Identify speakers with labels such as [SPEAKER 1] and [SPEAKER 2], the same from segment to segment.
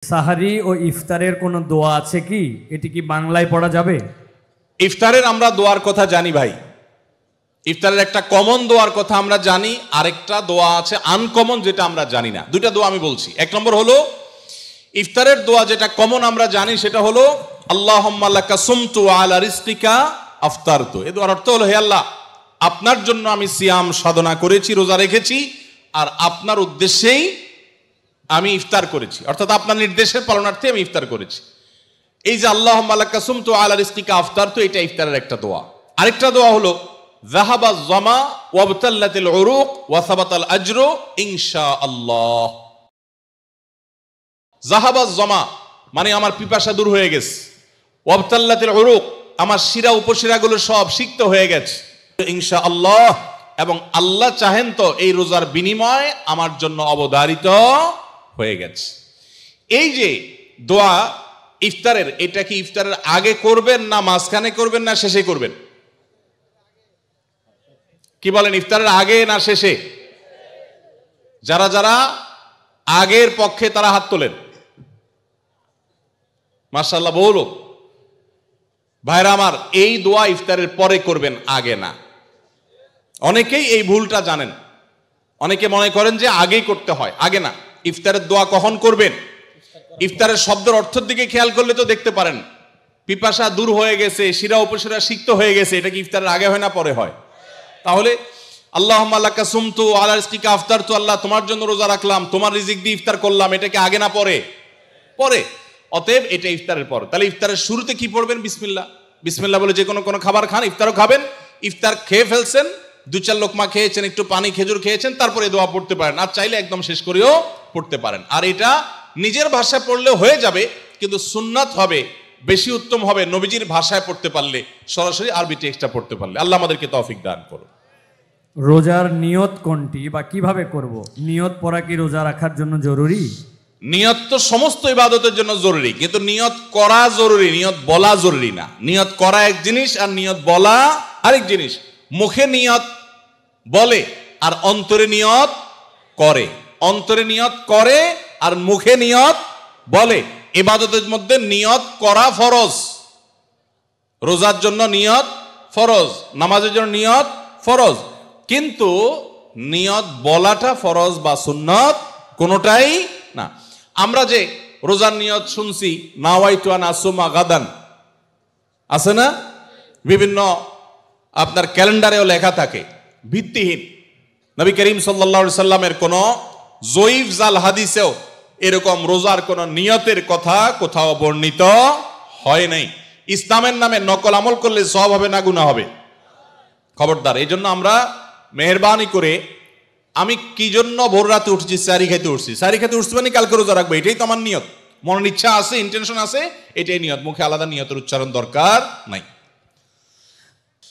[SPEAKER 1] সাহারি ও ইফতারের কোনো দোয়া আছে কি? এটি কি বাংলায় পড়া যাবে?
[SPEAKER 2] ইফতারের আমরা দোয়ার কথা জানি ভাই, ইফতারের একটা কমন দোয়ার কথা আমরা জানি, আরেকটা দোয়া আছে আনকমন যেটা আমরা জানি না। দুইটা দোয়া আমি বলছি। এক নম্বর হলো ইফতারের দোয়া যেটা কমন আমরা জানি, সেটা হলো আল্লাহুম্মা লাকা সুমতু আলা রিজকিকা আফতারতু। এই দোয়ার অর্থ হলো, হে আল্লাহ, আপনার জন্য আমি সিয়াম সাধনা করেছি, রোজা রেখেছি, আর আপনার উদ্দেশ্যেই আমি ইফতার করেছি, অর্থাৎ আপনার নির্দেশের পালনার্থে আমি ইফতার করেছি। এই যে আল্লাহুম্মা লাকা সুমতু আলা রিজকিকা আফতারতু, এটা ইফতারের একটা দোয়া। আরেকটা দোয়া হলো যাহাবা যামা ওয়াবতাল্লাতিল উরুক ওয়া সাবাতাল আজরু ইনশাআল্লাহ। যাহাবা যামা মানে আমার পিপাসা দূর হয়ে গেছে, ওয়াবতাল্লাতিল উরুক আমার শিরা উপশিরাগুলো সব সিক্ত হয়ে গেছে ইনশাআল্লাহ, এবং আল্লাহ চাহেন তো এই রোজার বিনিময় আমার জন্য অবধারিত হয়ে গেছে। এই যে দোয়া ইফতারের, এটা কি ইফতারের আগে করবেন না মাঝখানে করবেন না শেষে করবেন? কি বলেন, ইফতারের আগে না শেষে? যারা যারা আগের পক্ষে তারা হাত তোলেন। মাশাআল্লাহ, বহু লোক। ভাইরা আমার, এই দোয়া ইফতারের পরে করবেন, আগে না। অনেকেই এই ভুলটা জানেন, অনেকে মনে করেন যে আগেই করতে হয়, আগে না। ইফতারের দোয়া কখন করবেন? ইফতারের শব্দের অর্থের দিকে খেয়াল করলে তো দেখতে পারেন পিপাসা দূর হয়ে গেছে, শিরা উপশিরা সিক্ত হয়ে গেছে, এটা কি ইফতারের আগে হয় না পরে হয়? তাহলে আল্লাহুম্মা লাকা সুমতু আলা রিজকিকা আফতারতু, আল্লাহ তোমার জন্য রোজা রাখলাম, তোমার রিজিক দিয়ে ইফতার করলাম, এটা কি আগে না পরে? পরে। অতএব এটা ইফতারের পর। তাহলে ইফতারের শুরুতে কি পড়বেন? বিসমিল্লাহ। বিসমিল্লাহ বলে যে কোনো খাবার খান, ইফতারও খাবেন। ইফতার খেয়ে ফেলছেন, 2-4 লোকমা খেয়েছেন, একটু পানি খেজুর খেয়েছেন, তারপরে দোয়া পড়তে পারেন। আর চাইলে একদম শেষ করেও পড়তে পারেন। আর এটা নিজের ভাষায় পড়লে হয়ে যাবে, কিন্তু সুন্নাত হবে, বেশি উত্তম হবে নবীজির ভাষায় পড়তে পারলে, সরাসরি আরবি টেক্সটটা পড়তে পারলে। আল্লাহ আমাদেরকে তৌফিক দান করুন।
[SPEAKER 1] রোজার নিয়ত কোনটি বা কিভাবে করব? নিয়ত পড়া কি রোজা রাখার জন্য জরুরি?
[SPEAKER 2] নিয়ত তো সমস্ত ইবাদতের জন্য জরুরি, কিন্তু নিয়ত করা জরুরি, নিয়ত বলা জরুরি না। নিয়ত করা এক জিনিস আর নিয়ত বলা আরেক জিনিস। মুখে নিয়ত বলে আর অন্তরে নিয়ত করে, অন্তরে নিয়ত করে আর মুখে নিয়ত বলে। ইবাদতের মধ্যে নিয়ত করা ফরজ, রোজার জন্য নিয়ত ফরজ, নামাজের জন্য নিয়ত ফরজ, কিন্তু নিয়ত বলাটা ফরজ বা সুন্নত কোনোটাই না। আমরা যে রোজার নিয়ত শুনছি, নাওয়াইতু আন আসুমা গাদান, আছে না? বিভিন্ন আপনার ক্যালেন্ডারেও লেখা থাকে, ভিত্তিহীন। নবী করিম সাল্লাল্লাহু আলাইহি সাল্লামের কোন জয়ীফ জাল হাদিসেও এরকম রোজার কোন নিয়তের কথা কোথাও বর্ণিত হয় নাই। ইসলামের নামে নকল আমল করলে সওয়াব হবে না গুনাহ হবে? খবরদার। এই জন্য আমরা মেহেরবানি করে, আমি কি জন্য ভোর রাতে উঠছি? সারি খেতে উঠছি। সারি খেতে উঠছি মানে কালকে রোজা রাখবো, এটাই তো আমার নিয়ত। মনের ইচ্ছা আছে, ইন্টেনশন আছে, এটাই নিয়ত। মুখে আলাদা নিয়তের উচ্চারণ দরকার নাই।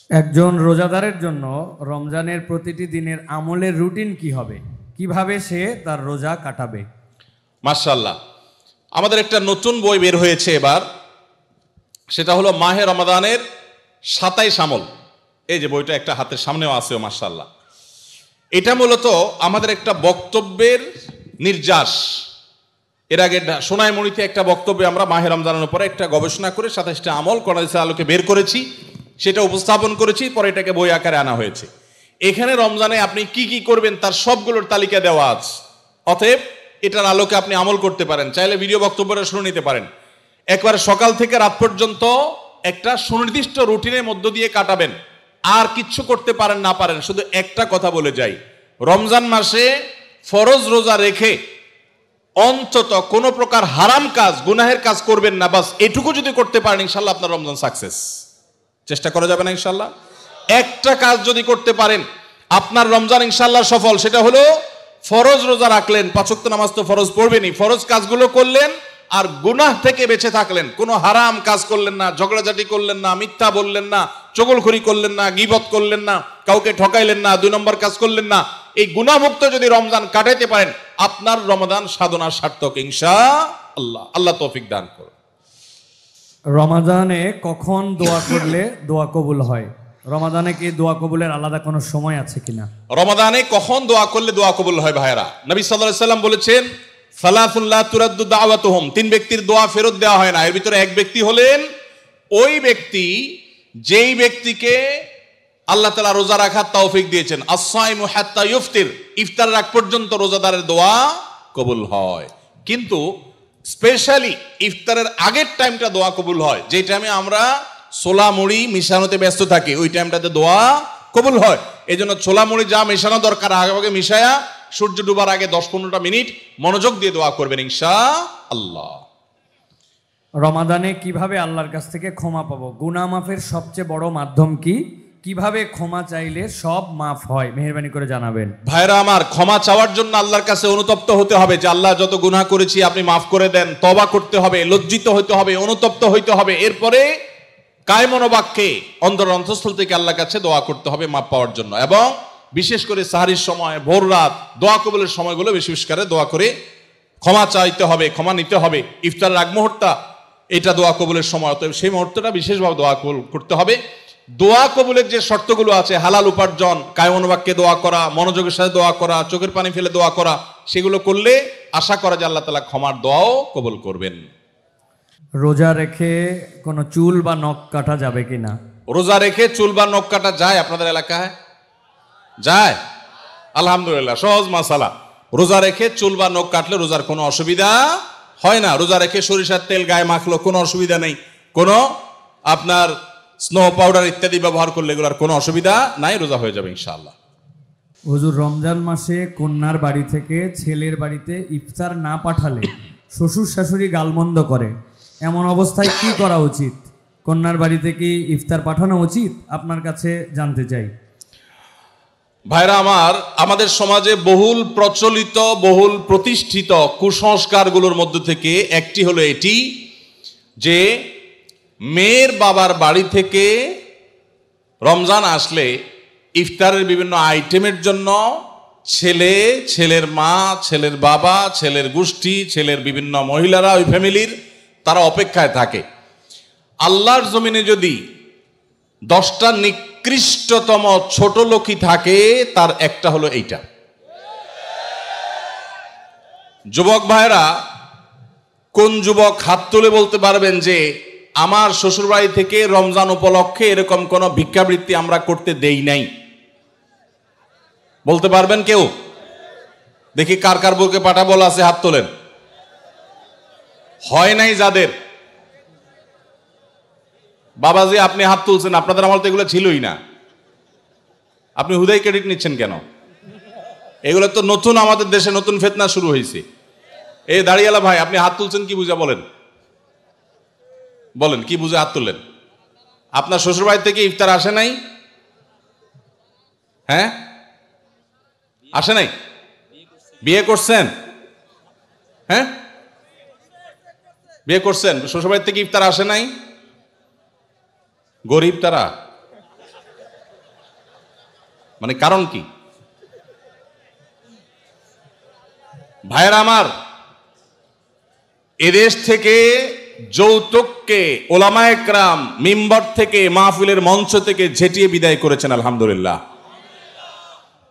[SPEAKER 1] একজন রোজাদারের জন্য রমজানের প্রতিটি দিনের আমলের রুটিন কি হবে? কিভাবে সে তার রোজা কাটাবে?
[SPEAKER 2] মাশাআল্লাহ, আমাদের একটা নতুন বই বের হয়েছে এবার, সেটা হলো মাহে রমাদানের 27 আমল। এই যে বইটা একটা হাতের সামনেও আছে, মাশাআল্লাহ। এটা মূলত আমাদের একটা বক্তব্যের নির্যাস। এর আগে সোনাইমুড়িতে একটা বক্তব্যে আমরা মাহে রমজানের উপরে একটা গবেষণা করে 27টা আমল কোরআনের আলোকে বের করেছি, সেটা উপস্থাপন করেছি, পরে এটাকে বই আকারে আনা হয়েছে। এখানে রমজানে আপনি কি কি করবেন তার সবগুলোর তালিকা দেওয়া আছে। অতএব এটার আলোকে আপনি আমল করতে পারেন। চাইলে ভিডিও বক্তব্যটা শুনে নিতে পারেন। একবার সকাল থেকে রাত পর্যন্ত একটা সুনির্দিষ্ট রুটিনের মধ্য দিয়ে কাটাবেন। আর কিচ্ছু করতে পারেন না পারেন, শুধু একটা কথা বলে যাই, রমজান মাসে ফরজ রোজা রেখে অন্তত কোন প্রকার হারাম কাজ, গুনাহের কাজ করবেন না। বাস এটুকু যদি করতে পারেন, ইনশাল্লাহ আপনার রমজান সাকসেস। চেষ্টা করা যাবে না ইনশাল্লাহ? একটা কাজ যদি করতে পারেন, আপনার রমজান ইনশাল্লাহ সফল। সেটা হলো ফরজ রোজা রাখলেন, 5 ওয়াক্ত নামাজ তো ফরজ পড়বেনই, ফরজ কাজগুলো করলেন, আর গুনাহ থেকে বেঁচে থাকলেন। কোনো হারাম কাজ করলেন না, ঝগড়াঝাটি করলেন না, মিথ্যা বললেন না, চগলখড়ি করলেন না, গীবত করলেন না, কাউকে ঠকাইলেন না, 2 নম্বর কাজ করলেন না। এই গুনাহমুক্ত যদি রমজান কাটাইতে পারেন, আপনার রমাদান সাধনা সার্থক ইনশাআল্লাহ। আল্লাহ তৌফিক দান করুন।
[SPEAKER 1] রমাদানে কখন দোয়া করলে দোয়া কবুল হয়? রমাদানে কি দোয়া কবুলের আলাদা কোনো সময় আছে কিনা?
[SPEAKER 2] রমাদানে কখন দোয়া করলে দোয়া কবুল হয় ভাইরা? নবী সাল্লাল্লাহু আলাইহি সাল্লাম বলেছেন, সালাসুন লা তুরাদ্দু দাওয়াতুহুম, 3 ব্যক্তির দোয়া ফেরত দেওয়া হয় না। এর ভিতরে এক ব্যক্তি হলেন ওই ব্যক্তি যেই ব্যক্তিকে আল্লাহ তাআলা রোজা রাখার তৌফিক দিয়েছেন। আস-সাইমু হাত্তা ইফতির, ইফতার রাখ পর্যন্ত রোজাদারের দোয়া কবুল হয়। কিন্তু স্পেশালি ইফতারের আগের টাইমটা দোয়া কবুল হয়, যে টাইমে আমরা ছোলা মুড়ি মিশানোতে ব্যস্ত থাকি, ওই টাইমটাতে দোয়া কবুল হয়। এই জন্য ছোলা মুড়ি যা মেশানো দরকার আগে মিশায়া সূর্য ডুবার আগে 10-15টা মিনিট মনোযোগ দিয়ে দোয়া করবেন ইনশাআল্লাহ।
[SPEAKER 1] রমাদানে কিভাবে আল্লাহর কাছ থেকে ক্ষমা পাবো? গুনাহ মাফের সবচেয়ে বড় মাধ্যম কি? কিভাবে ক্ষমা চাইলে সব মাফ হয়? মেহেরবানি করে জানাবেন।
[SPEAKER 2] ভাইরা আমার, ক্ষমা চাওয়ার জন্য আল্লাহর কাছে অনুতপ্ত হতে হবে যে আল্লাহ যত গুনাহ করেছি আপনি মাফ করে দেন। তওবা করতে হবে, লজ্জিত হইতে হবে, অনুতপ্ত হইতে হবে। এরপরে কায়মনোবাক্যে অন্তরের অন্তঃস্থল থেকে আল্লাহর কাছে দোয়া করতে হবে মাফ পাওয়ার জন্য। এবং বিশেষ করে সাহারির সময়, ভোর রাত, দোয়া কবুলের সময়গুলো বেশি বেশি করে দোয়া করে ক্ষমা চাইতে হবে, ক্ষমা নিতে হবে। ইফতারের আগ মুহূর্তটা এটা দোয়া কবুলের সময়, অতএব সেই মুহূর্তটা বিশেষভাবে দোয়া কবুল করতে হবে। দোয়া কবুলের যে শর্তগুলো আছে, হালাল উপার্জন, কায়মনোবাক্যে দোয়া করা, মনোযোগের সাথে দোয়া করা, চোখের পানি ফেলে দোয়া করা, সেগুলো করলে আশা করা যে আল্লাহ তাআলা ক্ষমার দোয়াও কবুল করবেন।
[SPEAKER 1] রোজা রেখে কোনো চুল বা নখ কাটা যাবে কিনা?
[SPEAKER 2] রোজা রেখে চুল বা নখ কাটা যায় আপনাদের এলাকায়? যায়? আলহামদুলিল্লাহ, সহজ মাসালা। রোজা রেখে চুল বা নখ কাটলে রোজার কোনো অসুবিধা হয় না। রোজা রেখে সরিষার তেল গায়ে মাখলো কোনো অসুবিধা নেই। কোনো আপনার স্নো পাউডার ইত্যাদি ব্যবহার করলে এগুলোর কোনো অসুবিধা নাই, রোজা হয়ে যাবে ইনশাআল্লাহ।
[SPEAKER 1] হুজুর, রমজান মাসে কন্যার বাড়ি থেকে ছেলের বাড়িতে ইফতার না পাঠালে শ্বশুর শাশুড়ি গালমন্দ করে, এমন অবস্থায় কি করা উচিত? কন্যার বাড়িতে কি ইফতার পাঠানো উচিত? আপনার কাছে জানতে চাই।
[SPEAKER 2] ভাইরা আমার, আমাদের সমাজে বহুল প্রচলিত, বহুল প্রতিষ্ঠিত কুসংস্কারগুলোর মধ্যে থেকে একটি হলো এটি যে মেয়ের বাবার বাড়ি থেকে রমজান আসলে ইফতারের বিভিন্ন আইটেমের জন্য ছেলে, ছেলের মা, ছেলের বাবা, ছেলের গোষ্ঠী, ছেলের বিভিন্ন মহিলারা, ওই ফ্যামিলির তারা অপেক্ষায় থাকে। আল্লাহর জমিনে যদি 10টা নিকৃষ্টতম ছোট লোকই থাকে, তার একটা হলো এইটা। যুবক ভাইরা, কোন যুবক হাত তুলে বলতে পারবেন যে আমার শ্বশুরবাড়ি থেকে রমজান উপলক্ষে এরকম কোন ভিক্ষাবৃত্তি আমরা করতে দেই নাই? বলতে পারবেন কেউ? দেখি কার কার বুকে পাটা বলা আছে, হাত তোলেন। হয় নাই যাদের? বাবাজি আপনি হাত তুলছেন, আপনাদের আমল তো এগুলো ছিলই না। আপনি হুদাই ক্রেডিট নিচ্ছেন কেন? এগুলো তো নতুন, আমাদের দেশে নতুন ফিতনা শুরু হয়েছে। এই দাঁড়িয়ালা ভাই, আপনি হাত তুলছেন কি বুঝা? বলেন বলেন কি বুঝে হাত তুললেন? আপনার শ্বশুরবাড়ি থেকে ইফতার আসে নাই? হ্যাঁ, আসে নাই? বিয়ে করছেন? হ্যাঁ, বিয়ে করছেন, শ্বশুরবাড়ি থেকে ইফতার আসে নাই? গরিব তারা? মানে কারণ কি? ভাইয়েরা আমার, এদেশ থেকে যৌতুককে ওলামায়ে কেরাম মিম্বর থেকে, মাহফিলের মঞ্চ থেকে ঝেঁটিয়ে বিদায় করেছেন আলহামদুলিল্লাহ।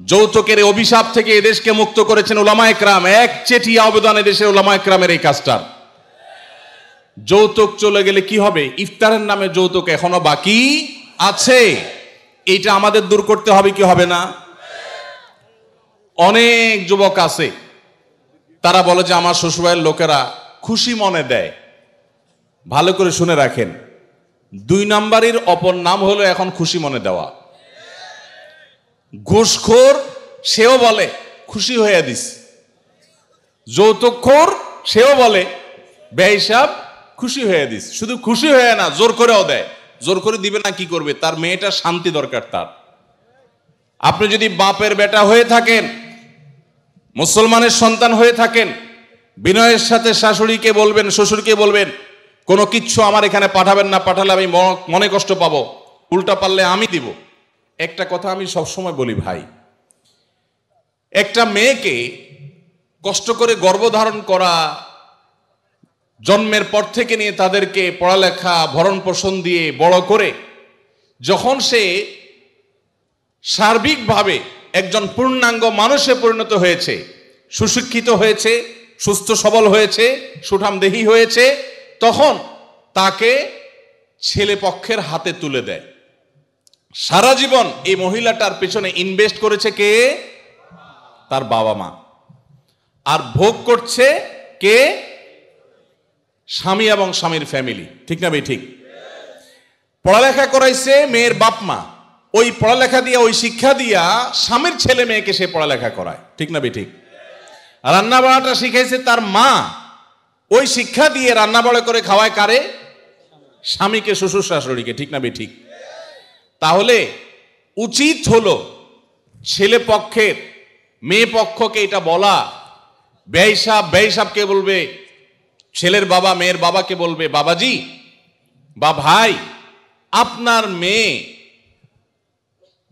[SPEAKER 2] যৌতুকের অভিশাপ থেকে এদেশকে মুক্ত করেছেন ওলামায়ে কেরাম। এক চেটিয়া অবদান এদেশের ওলামায়ে কেরামের এই কাজটার। যৌতুক চলে গেলে কি হবে? ইফতারের নামে যৌতুক এখনো বাকি আছে, এইটা আমাদের দূর করতে হবে কি হবে না? অনেক যুবক আছে, তারা বলে যে আমার শ্বশুরবাড়ির লোকেরা খুশি মনে দেয়। ভালো করে শুনে রাখেন, 2 নাম্বারের অপর নাম হলো এখন খুশি মনে দেওয়া। ঘুষখোর সেও বলে খুশি হয়ে দিস, যৌতুকখোর সেও বলে বেহিসাব খুশি হয়ে দিস। শুধু খুশি হয়ে না, জোর করেও দেয়। জোর করে দিবে না কি করবে? তার মেয়েটা শান্তি দরকার তার। আপনি যদি বাপের বেটা হয়ে থাকেন, মুসলমানের সন্তান হয়ে থাকেন, বিনয়ের সাথে শাশুড়িকে বলবেন, শ্বশুরকে বলবেন কোনো কিচ্ছু আমার এখানে পাঠাবেন না, পাঠালে আমি মনে কষ্ট পাবো, উল্টা পারলে আমি দিব। একটা কথা আমি সবসময় বলি ভাই, একটা মেয়েকে কষ্ট করে গর্ভধারণ করা, জন্মের পর থেকে নিয়ে তাদেরকে পড়ালেখা ভরণ পোষণ দিয়ে বড় করে যখন সে সার্বিকভাবে একজন পূর্ণাঙ্গ মানুষে পরিণত হয়েছে, সুশিক্ষিত হয়েছে, সুস্থ সবল হয়েছে, সুঠামদেহী হয়েছে, তখন তাকে ছেলে পক্ষের হাতে তুলে দেয়। সারা জীবন এই মহিলাটার পেছনে ইনভেস্ট করেছে কে? তার বাবা মা। আর ভোগ করছে কে? স্বামী এবং স্বামীর ফ্যামিলি। ঠিক না ভাই? ঠিক। পড়ালেখা করাইছে মেয়ের বাপ মা, ওই পড়ালেখা দিয়া, ওই শিক্ষা দিয়া স্বামীর ছেলে মেয়েকে সে পড়ালেখা করায়। ঠিক না ভাই? ঠিক। রান্না বাড়াটা শিখাইছে তার মা, ওই শিক্ষা দিয়ে রান্না বাড়া করে খাওয়ায় কারে? স্বামীকে, শ্বশুর শাশুড়িকে। ঠিক না ভাই? ঠিক। তাহলে উচিত হলো ছেলে পক্ষের মেয়ে পক্ষকে এটা বলা, বেহিসাবকে বলবে, ছেলের বাবা মেয়ের বাবাকে বলবে, বাবাজি বা ভাই, আপনার মেয়ে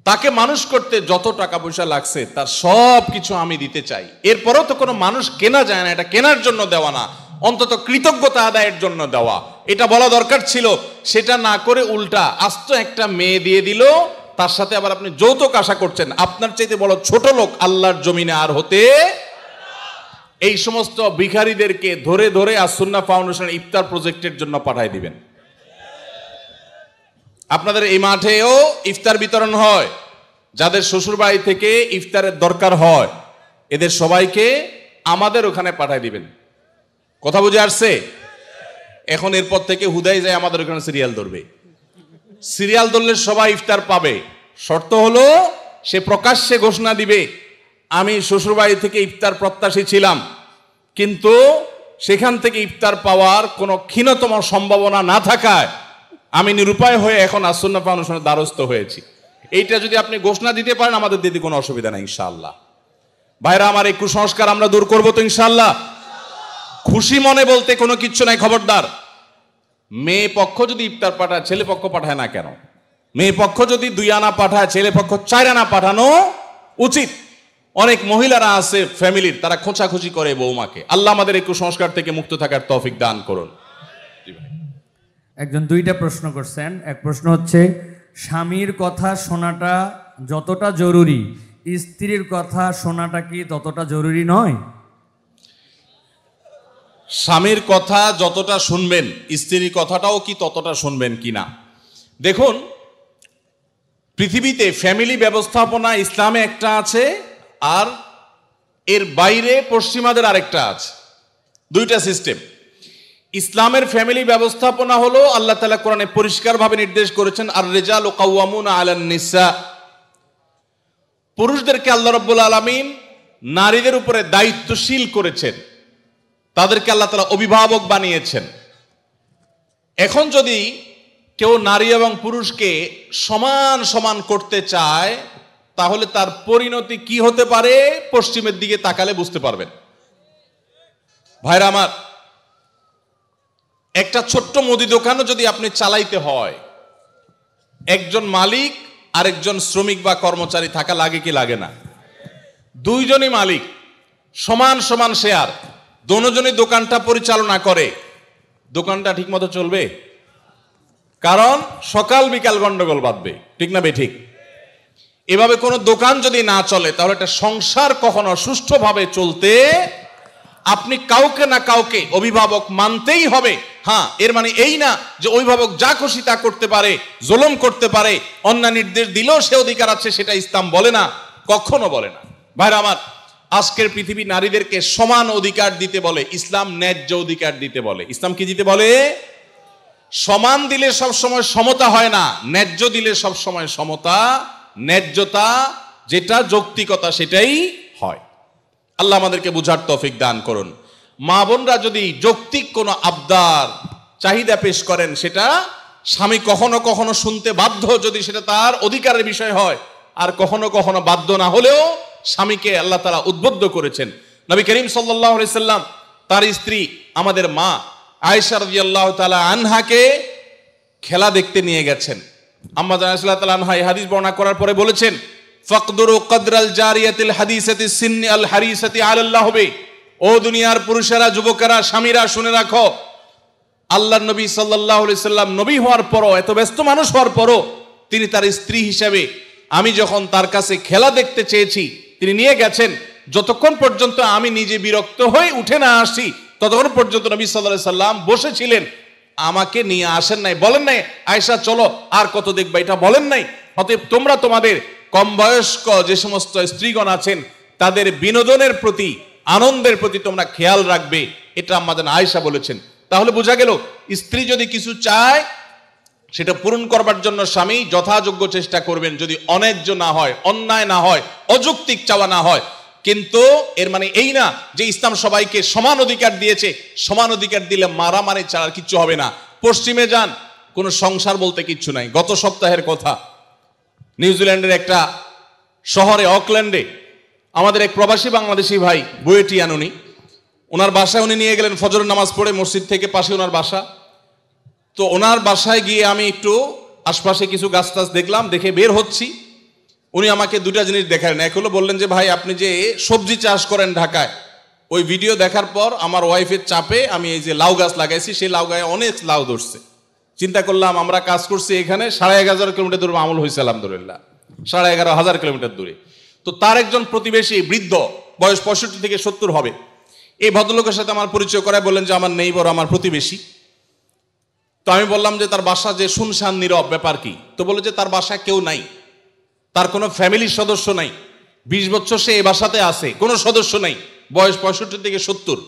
[SPEAKER 2] তাকে মানুষ করতে যত টাকা পয়সা লাগছে তার সব কিছু আমি দিতে চাই। এরপরও তো কোনো মানুষ কেনা যায় না, এটা কেনার জন্য দেওয়া না, অন্তত কৃতজ্ঞতা আদায়ের জন্য দেওয়া, এটা বলা দরকার ছিল। সেটা না করে উল্টা আস্ত একটা মেয়ে দিয়ে দিল, তার সাথে আবার আপনি যৌতুক আশা করছেন। আপনার চাইতে বড় ছোট লোক আল্লাহর জমিনে আর হতে। এই সমস্ত ভিখারিদেরকে ধরে ধরে আস-সুন্নাহ ফাউন্ডেশন ইফতার প্রজেক্টের জন্য পাঠায় দিবেন। আপনাদের এই মাঠেও ইফতার বিতরণ হয়, যাদের শ্বশুর বাড়ি থেকে ইফতারের দরকার হয় এদের সবাইকে আমাদের ওখানে পাঠায় দিবেন। কথা বুঝে আসছে? এখন এরপর থেকে হুদাই যায় আমাদের ওখানে সিরিয়াল ধরবে। সিরিয়াল ধরলে সবাই ইফতার পাবে। শর্ত হলো সে প্রকাশ্যে ঘোষণা দিবে, আমি শ্বশুরবাড়ি থেকে ইফতার প্রত্যাশী ছিলাম, কিন্তু সেখান থেকে ইফতার পাওয়ার কোনো ক্ষীণতম সম্ভাবনা না থাকায় আমি নিরুপায় হয়ে এখন আস-সুন্নাহ ফাউন্ডেশনের দ্বারস্থ হয়েছি। এইটা যদি আপনি ঘোষণা দিতে পারেন, আমাদের দিতে কোনো অসুবিধা নেই ইনশাআল্লাহ। ভাইরা আমার, এই কুসংস্কার আমরা দূর করবো তো ইনশাআল্লাহ। খুশি মনে বলতে কোনো কিচ্ছু নাই। খবরদার, মেয়ে পক্ষ যদি ইফতার পাঠায়, ছেলে পক্ষ পাঠায় না কেন? মেয়ে পক্ষ যদি 2 আনা পাঠায়, ছেলে পক্ষ 4 আনা পাঠানো উচিত। অনেক মহিলারা আছে ফ্যামিলির, তারা খোঁচাখুচি করে বৌমাকে। আল্লাহ আমাদের এই কুসংস্কার থেকে মুক্ত থাকার তৌফিক দান করুন।
[SPEAKER 1] একজন 2টা প্রশ্ন করছেন। এক প্রশ্ন হচ্ছে, স্বামীর কথা শোনাটা যতটা জরুরি, স্ত্রীর কথা শোনাটা কি ততটা জরুরি নয়?
[SPEAKER 2] স্বামীর কথা যতটা শুনবেন, স্ত্রীর কথাটাও কি ততটা শুনবেন কিনা? দেখুন, পৃথিবীতে ফ্যামিলি ব্যবস্থাপনা ইসলামে একটা আছে, আর এর বাইরে পশ্চিমাদের আরেকটা আছে। 2টা সিস্টেম। ইসলামের ফ্যামিলি ব্যবস্থাপনা হলো, আল্লাহ তাআলা কোরআনে পরিষ্কারভাবে নির্দেশ করেছেন, আর রিজালু কাওয়ামুনা আলান নিসা। পুরুষদেরকে আল্লাহ রাব্বুল আলামিন নারীদের উপরে দায়িত্বশীল করেছেন, তাদেরকে আল্লাহ তাআলা অভিভাবক বানিয়েছেন। এখন যদি কেউ নারী এবং পুরুষকে সমান সমান করতে চায়, তাহলে তার পরিণতি কি হতে পারে পশ্চিমের দিকে তাকালে বুঝতে পারবেন। ভাইরা আমার, একটা ছোট্ট মুদি দোকানও যদি আপনি চালাইতে হয়, একজন মালিক আরেকজন শ্রমিক বা কর্মচারী থাকা লাগে কি লাগে না? 2 জনই মালিক, সমান সমান শেয়ার, দুজনই দোকানটা পরিচালনা করে, দোকানটা ঠিক মতো চলবে? কারণ সকাল বিকাল গন্ডগোল বাঁধবে। ঠিক না বে ঠিক? এভাবে কোনো দোকান যদি না চলে, তাহলে একটা সংসার কখনো সুষ্ঠুভাবে চলতে আপনি কাউকে না কাউকে অভিভাবক মানতেই হবে। হ্যাঁ, এর মানে এই না যে অভিভাবক যা খুশি তা করতে পারে, জুলুম করতে পারে, অন্যায় নির্দেশ দিলেও সে অধিকার আছে, সেটা ইসলাম বলে না, কখনো বলে না। ভাইরা আমার, আজকের পৃথিবী নারীদেরকে সমান অধিকার দিতে বলে, ইসলাম ন্যায্য অধিকার দিতে বলে। ইসলাম কি দিতে বলে? সমান দিলে সব সময় সমতা হয় না, ন্যায্য দিলে সব সময় সমতা, ন্যায্যতা, যেটা যৌক্তিকতা, সেটাই হয়। আল্লাহ আমাদেরকে বুঝার তৌফিক দান করুন। মা বোনরা যদি যৌক্তিক কোনো আবদার, চাহিদা পেশ করেন, সেটা স্বামী কখনো কখনো শুনতে বাধ্য, যদি সেটা তার অধিকারের বিষয় হয়। আর কখনো কখনো বাধ্য না হলেও স্বামীকে আল্লাহ তাআলা উদ্বুদ্ধ করেছেন। নবী করিম সাল্লাল্লাহু আলাইহি সাল্লাম তার স্ত্রী আমাদের মা আয়েশা রাদিয়াল্লাহু তাআলা আনহাকে খেলা দেখতে নিয়ে গেছেন। আম্মা জান আয়েশা রাদিয়াল্লাহু তাআলা আনহা এই হাদিস বর্ণনা করার পরে বলেছেন, ফাকদুরু কদরাল জারিয়াতিল হাদিসাতি সিন্নি আল হারিসাতি আলাল্লাহ বে। ও দুনিয়ার পুরুষেরা, যুবকেরা, স্বামীরা, শুনে রাখো, আল্লাহর নবী সাল্লাল্লাহু আলাইহি সাল্লাম নবী হওয়ার পরও, এত ব্যস্ত মানুষ হওয়ার পরও, তিনি তার স্ত্রী হিসেবে আমি যখন তার কাছে খেলা দেখতে চেয়েছি, তিনি নিয়ে গেছেন, যতক্ষণ পর্যন্ত আমি নিজে বিরক্ত হয়ে উঠে না আসি ততক্ষণ পর্যন্ত নবী সাল্লাল্লাহু আলাইহি সাল্লাম বসেছিলেন, আমাকে নিয়ে আসেন নাই, বলেন নাই আয়েশা চলো আর কত দেখবা, এটা বলেন নাই। অতএব তোমরা তোমাদের কম বয়স্ক যে সমস্ত স্ত্রীগণ আছেন তাদের বিনোদনের প্রতি, আনন্দের প্রতি তোমরা খেয়াল রাখবে, এটা আমাদের আয়েশা বলেছেন। তাহলে বোঝা গেল স্ত্রী যদি কিছু চায় সেটা পূরণ করবার জন্য স্বামী যথাযোগ্য চেষ্টা করবেন, যদি অন্যায্য না হয়, অন্যায় না হয়, অযৌক্তিক চাওয়া না হয়। কিন্তু এর মানে এই না যে ইসলাম সবাইকে সমান অধিকার দিয়েছে, সমান অধিকার দিলে মারামারি ছাড়া কিচ্ছু হবে না। পশ্চিমে যান, কোনো সংসার বলতে কিচ্ছু নাই। গত সপ্তাহের কথা, নিউজিল্যান্ডের একটা শহরে অকল্যান্ডে আমাদের এক প্রবাসী বাংলাদেশি ভাই বুয়েটিয়ান, ওনার বাসায় উনি নিয়ে গেলেন ফজরের নামাজ পড়ে, মসজিদ থেকে পাশে ওনার বাসা। তো ওনার বাসায় গিয়ে আমি একটু আশপাশে কিছু গাছ টাছ দেখলাম, দেখে বের হচ্ছি। উনি আমাকে দুটা জিনিস দেখালেন। এক হলো বললেন যে ভাই আপনি যে সবজি চাষ করেন ঢাকায়, ওই ভিডিও দেখার পর আমার ওয়াইফের চাপে আমি এই যে লাউ গাছ লাগাইছি, সেই লাউ গায়ে অনেক লাউ ধরছে। চিন্তা করলাম আমরা কাজ করছি এখানে 11,500 কিলোমিটার দূরে আমল হয়েছে আলহামদুলিল্লাহ, 11,500 কিলোমিটার দূরে। তো তার একজন প্রতিবেশী বৃদ্ধ, বয়স 65 থেকে 70 হবে, এই ভদ্রলোকের সাথে আমার পরিচয় করায় বললেন যে আমার নেইবার, আমার প্রতিবেশী। তো আমি বললাম যে তার বাসা যে শুনশান নীরব, ব্যাপার কি? তো বলে যে তার বাসায় কেউ নাই, তার কোনো ফ্যামিলির সদস্য নাই, 20 বছর সে এই বাসাতে আছে, কোনো সদস্য নাই, বয়স 65 থেকে 70।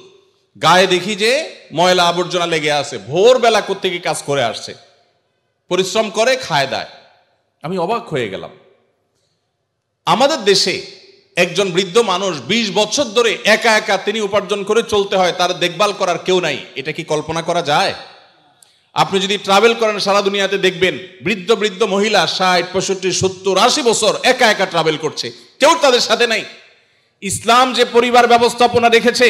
[SPEAKER 2] গায়ে দেখি যে ময়লা আবর্জনা লেগে আছে, ভোরবেলা কোত্থেকে কাজ করে আসছে, পরিশ্রম করে খায় দায়। আমি অবাক হয়ে গেলাম। আমাদের দেশে একজন বৃদ্ধ মানুষ 20 বছর ধরে একা একা তিনি উপার্জন করে চলতে হয়, তার দেখভাল করার কেউ নাই। এটা কি কল্পনা করা যায়? আপনি যদি ট্রাভেল করেন সারা দুনিয়াতে দেখবেন বৃদ্ধ বৃদ্ধ মহিলা 60, 65, 70, 80 বছর একা একা ট্রাভেল করছে, কেউ তাদের সাথে নাই। ইসলাম যে পরিবার ব্যবস্থাপনা রেখেছে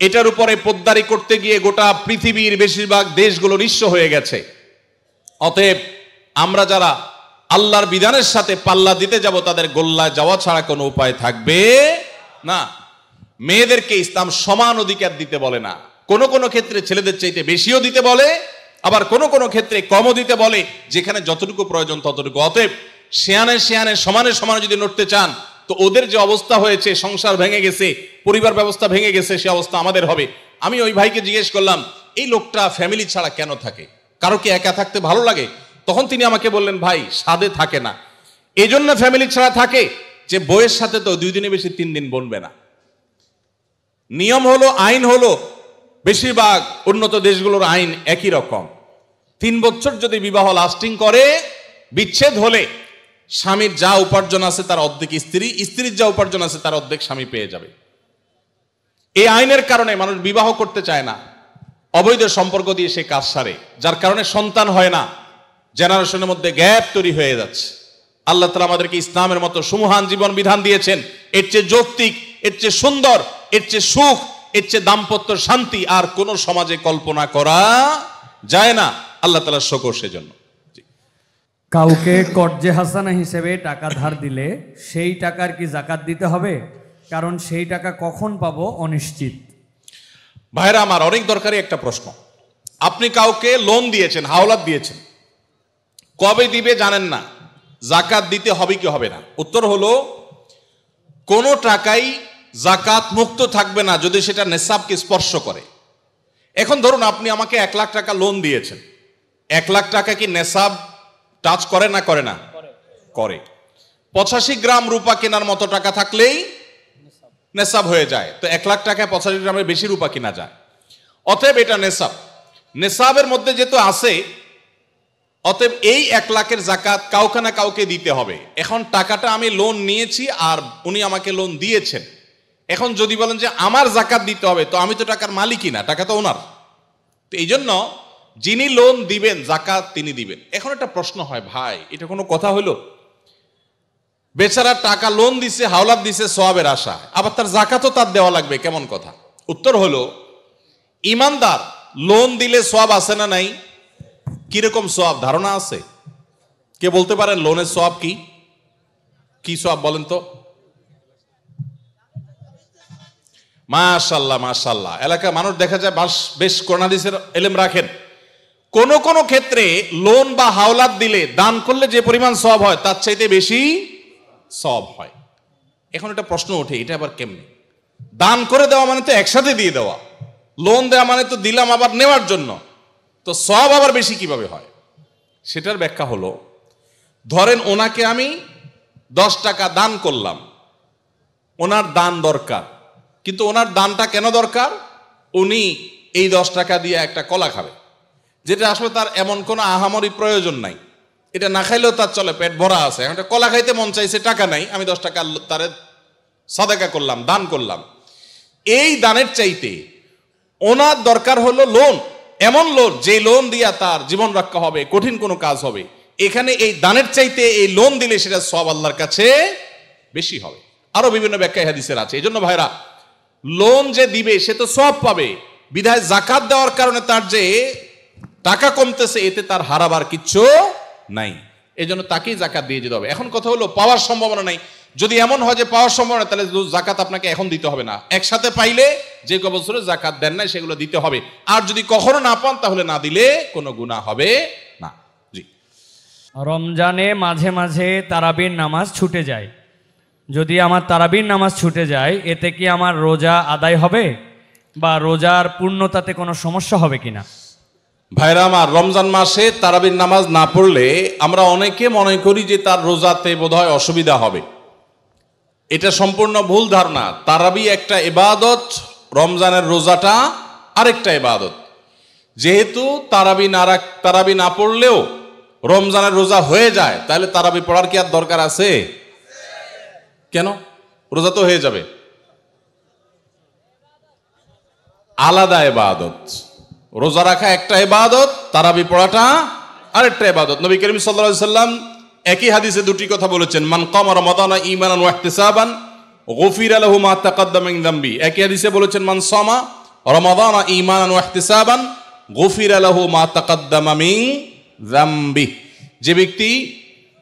[SPEAKER 2] এটার উপরে পোদ্দারি করতে গিয়ে গোটা পৃথিবীর বেশিরভাগ দেশগুলো নিঃস্ব হয়ে গেছে। অতএব আমরা যারা আল্লাহর বিধানের সাথে পাল্লা দিতে যাব তাদের গোল্লায় যাওয়া ছাড়া কোনো উপায় থাকবে না। মেয়েদেরকে ইসলাম সমান অধিকার দিতে বলে না, কোনো কোনো ক্ষেত্রে ছেলেদের চাইতে বেশিও দিতে বলে, আবার কোনো কোনো ক্ষেত্রে কমও দিতে বলে, যেখানে যতটুকু প্রয়োজন ততটুকু। অতএব শেয়ানে শেয়ানে সমানে সমানে যদি নড়তে চান তো ওদের যে অবস্থা হয়েছে, সংসার ভেঙে গেছে, পরিবার ব্যবস্থা ভেঙে গেছে, সে অবস্থা আমাদের হবে। আমি ওই ভাইকে জিজ্ঞেস করলাম এই লোকটা ফ্যামিলি ছাড়া কেন থাকে, কারো কি একা থাকতে ভালো লাগে? তখন তিনি আমাকে বললেন ভাই সাধে থাকে না, এই জন্য ফ্যামিলি ছাড়া থাকে যে বইয়ের সাথে তো 2 দিনে বেশি 3 দিন বনবে না। নিয়ম হলো, আইন হলো, বেশিরভাগ উন্নত দেশগুলোর আইন একই রকম। 3 বছর যদি বিবাহ লাস্টিং করে, বিচ্ছেদ হলে স্বামীর যা উপার্জন আছে তার অর্ধেক স্ত্রী, স্ত্রীর যা উপার্জন আছে তার অর্ধেক স্বামী পেয়ে যাবে। এই আইনের কারণে মানুষ বিবাহ করতে চায় না, অবৈধ সম্পর্ক দিয়ে সে কাজ সারে, যার কারণে সন্তান হয় না, জেনারেশনের মধ্যে গ্যাপ তৈরি হয়ে যাচ্ছে। আল্লাহ তাআলা আমাদেরকে ইসলামের মতো সুমহান জীবন বিধান দিয়েছেন, এর চেয়ে যৌক্তিক, এর চেয়ে সুন্দর, এর চেয়ে সুখ, এর চেয়ে দাম্পত্য শান্তি আর কোন সমাজে কল্পনা করা যায় না। আল্লাহ তাআলার শুকর সেজন্য।
[SPEAKER 1] কাউকে কর্জে হাসানা হিসেবে টাকা ধার দিলে সেই টাকার কি যাকাত দিতে হবে? কারণ সেই টাকা কখন পাবো অনিশ্চিত।
[SPEAKER 2] ভাইরা আমার, অনেক দরকারি একটা প্রশ্ন। আপনি কাউকে লোন দিয়েছেন, হাওলাত দিয়েছেন, কবে দিবে জানেন না, যাকাত দিতে হবে কি হবে না? উত্তর হলো কোনো টাকাই যাকাত মুক্ত থাকবে না যদি সেটা নেসাবকে স্পর্শ করে। এখন ধরুন আপনি আমাকে 1 লাখ টাকা লোন দিয়েছেন, 1 লাখ টাকা কি নেসাব টাচ করে না করে না? করে। 85 গ্রাম রূপা কেনার মতো টাকা থাকলেই নেসাব হয়ে যায়। তো 1 লাখ টাকায় 85 গ্রামের বেশি রূপা কিনা যায়, অতএব এটা নেসাব। নেসাবের মধ্যে যেহেতু আছে, অতএব এই 1 লাখের যাকাত কাউকে না কাউকে দিতে হবে। এখন টাকাটা আমি লোন নিয়েছি আর উনি আমাকে লোন দিয়েছেন, এখন যদি বলেন যে আমার যাকাত দিতে হবে, তো আমি তো টাকার মালিকই না, টাকা তো ওনার। তো এই জন্য যিনি লোন দিবেন যাকাত তিনি দিবেন। এখন একটা প্রশ্ন হয়, ভাই এটা কোনো কথা হলো? বেচারা টাকা লোন দিছে, হাওলাত দিছে সওয়াবের আশা, আবার তার যাকাতও তার দেওয়া লাগবে, কেমন কথা? উত্তর হলো ইমানদার লোন দিলে সওয়াব আছে না নাই? কিরকম সওয়াব ধারণা আছে? কে বলতে পারেন লোনের সওয়াব কি? কি সওয়াব বলেন তো? মাশাআল্লাহ মাশাআল্লাহ, এলাকার মানুষ দেখা যায় বেশ কোরআন হাদিসের ইলম রাখেন। কোন কোন ক্ষেত্রে লোন বা হাওলাত দিলে, দান করলে যে পরিমাণ সওয়াব হয় তার চাইতে বেশি সওয়াব হয়। এখন একটা প্রশ্ন ওঠে, এটা আবার কেমনে? দান করে দেওয়া মানে তো একসাথে দিয়ে দেওয়া, লোন দেওয়া মানে তো দিলাম আবার নেওয়ার জন্য, তো সব আবার বেশি কিভাবে হয়? সেটার ব্যাখ্যা হলো, ধরেন ওনাকে আমি 10 টাকা দান করলাম, ওনার দান দরকার, কিন্তু ওনার দানটা কেন দরকার? উনি এই 10 টাকা দিয়ে একটা কলা খাবে, যেটা আসলে তার এমন কোনো আহামরি প্রয়োজন নাই, এটা না খাইলেও তার চলে, পেট ভরা আছে, এখন একটা কলা খাইতে মন চাইছে, টাকা নাই, আমি 10 টাকা তারে সাদাকা করলাম, দান করলাম। এই দানের চাইতে ওনার দরকার হলো লোন, এমন লোন যে লোন দিয়া তার জীবন রক্ষা হবে, কঠিন কোনো কাজ হবে। এখানে এই দানের চাইতে এই লোন দিলে সেটা সওয়াব আল্লাহর কাছে বেশি হবে। আরো বিভিন্ন ব্যাখ্যা হাদিসের আছে। এই জন্য ভাইরা, লোন যে দিবে সে তো সওয়াব পাবে, বিধায় জাকাত দেওয়ার কারণে তার যে টাকা কমতেছে, এতে তার হারাবার কিচ্ছু নাই, এই জন্য তাকেই জাকাত দিয়ে যেতে হবে। এখন কথা হলো, পাওয়ার সম্ভাবনা নাই, যদি এমন হয় যে পাওয়ার সম্ভাবনা, তাহলে জাকাত আপনাকে এখন দিতে হবে না, একসাথে পাইলে যে ক বছরে জাকাত দেন নাই সেগুলো দিতে হবে, আর যদি কখনো না পান তাহলে না দিলে কোনো গুনাহ হবে না। জি।
[SPEAKER 1] রমজানে মাঝে মাঝে তারাবির নামাজ ছুটে যায়, যদি আমার তারাবির নামাজ ছুটে যায়, এতে কি আমার রোজা আদায় হবে বা রোজার পূর্ণতাতে কোনো সমস্যা হবে কিনা?
[SPEAKER 2] ভাইরা আমার, রমজান মাসে তারাবির নামাজ না পড়লে আমরা অনেকে মনে করি যে তার রোজাতে বোধহয় অসুবিধা হবে। এটা সম্পূর্ণ ভুল ধারণা। তারাবি একটা ইবাদত, রমজানের রোজাটা আরেকটা ইবাদত। যেহেতু তারাবি না পড়লেও রমজানের রোজা হয়ে যায়, তাহলে তারাবি পড়ার কি আর দরকার আছে? কেন? রোজা তো হয়ে যাবে। আলাদা ইবাদত, রোজা রাখা একটা ইবাদত, তারাবি পড়াটা আরেকটা ইবাদত। নবী করিম সাল্লাল্লাহু আলাইহি ওয়াসাল্লাম একই হাদিসে দুটি কথা বলেছেন, মান কামা রমাদানা ঈমানান ওয়া ইহতিসাবান গুফিরা লাহু মা তাকাদ্দামা মিন যামবি। একই হাদিসে বলেছেন, মান সামা রমাদানা ঈমানান ওয়া ইহতিসাবান গুফিরা লাহু মা তাকাদ্দামা মিন যামবি। যে ব্যক্তি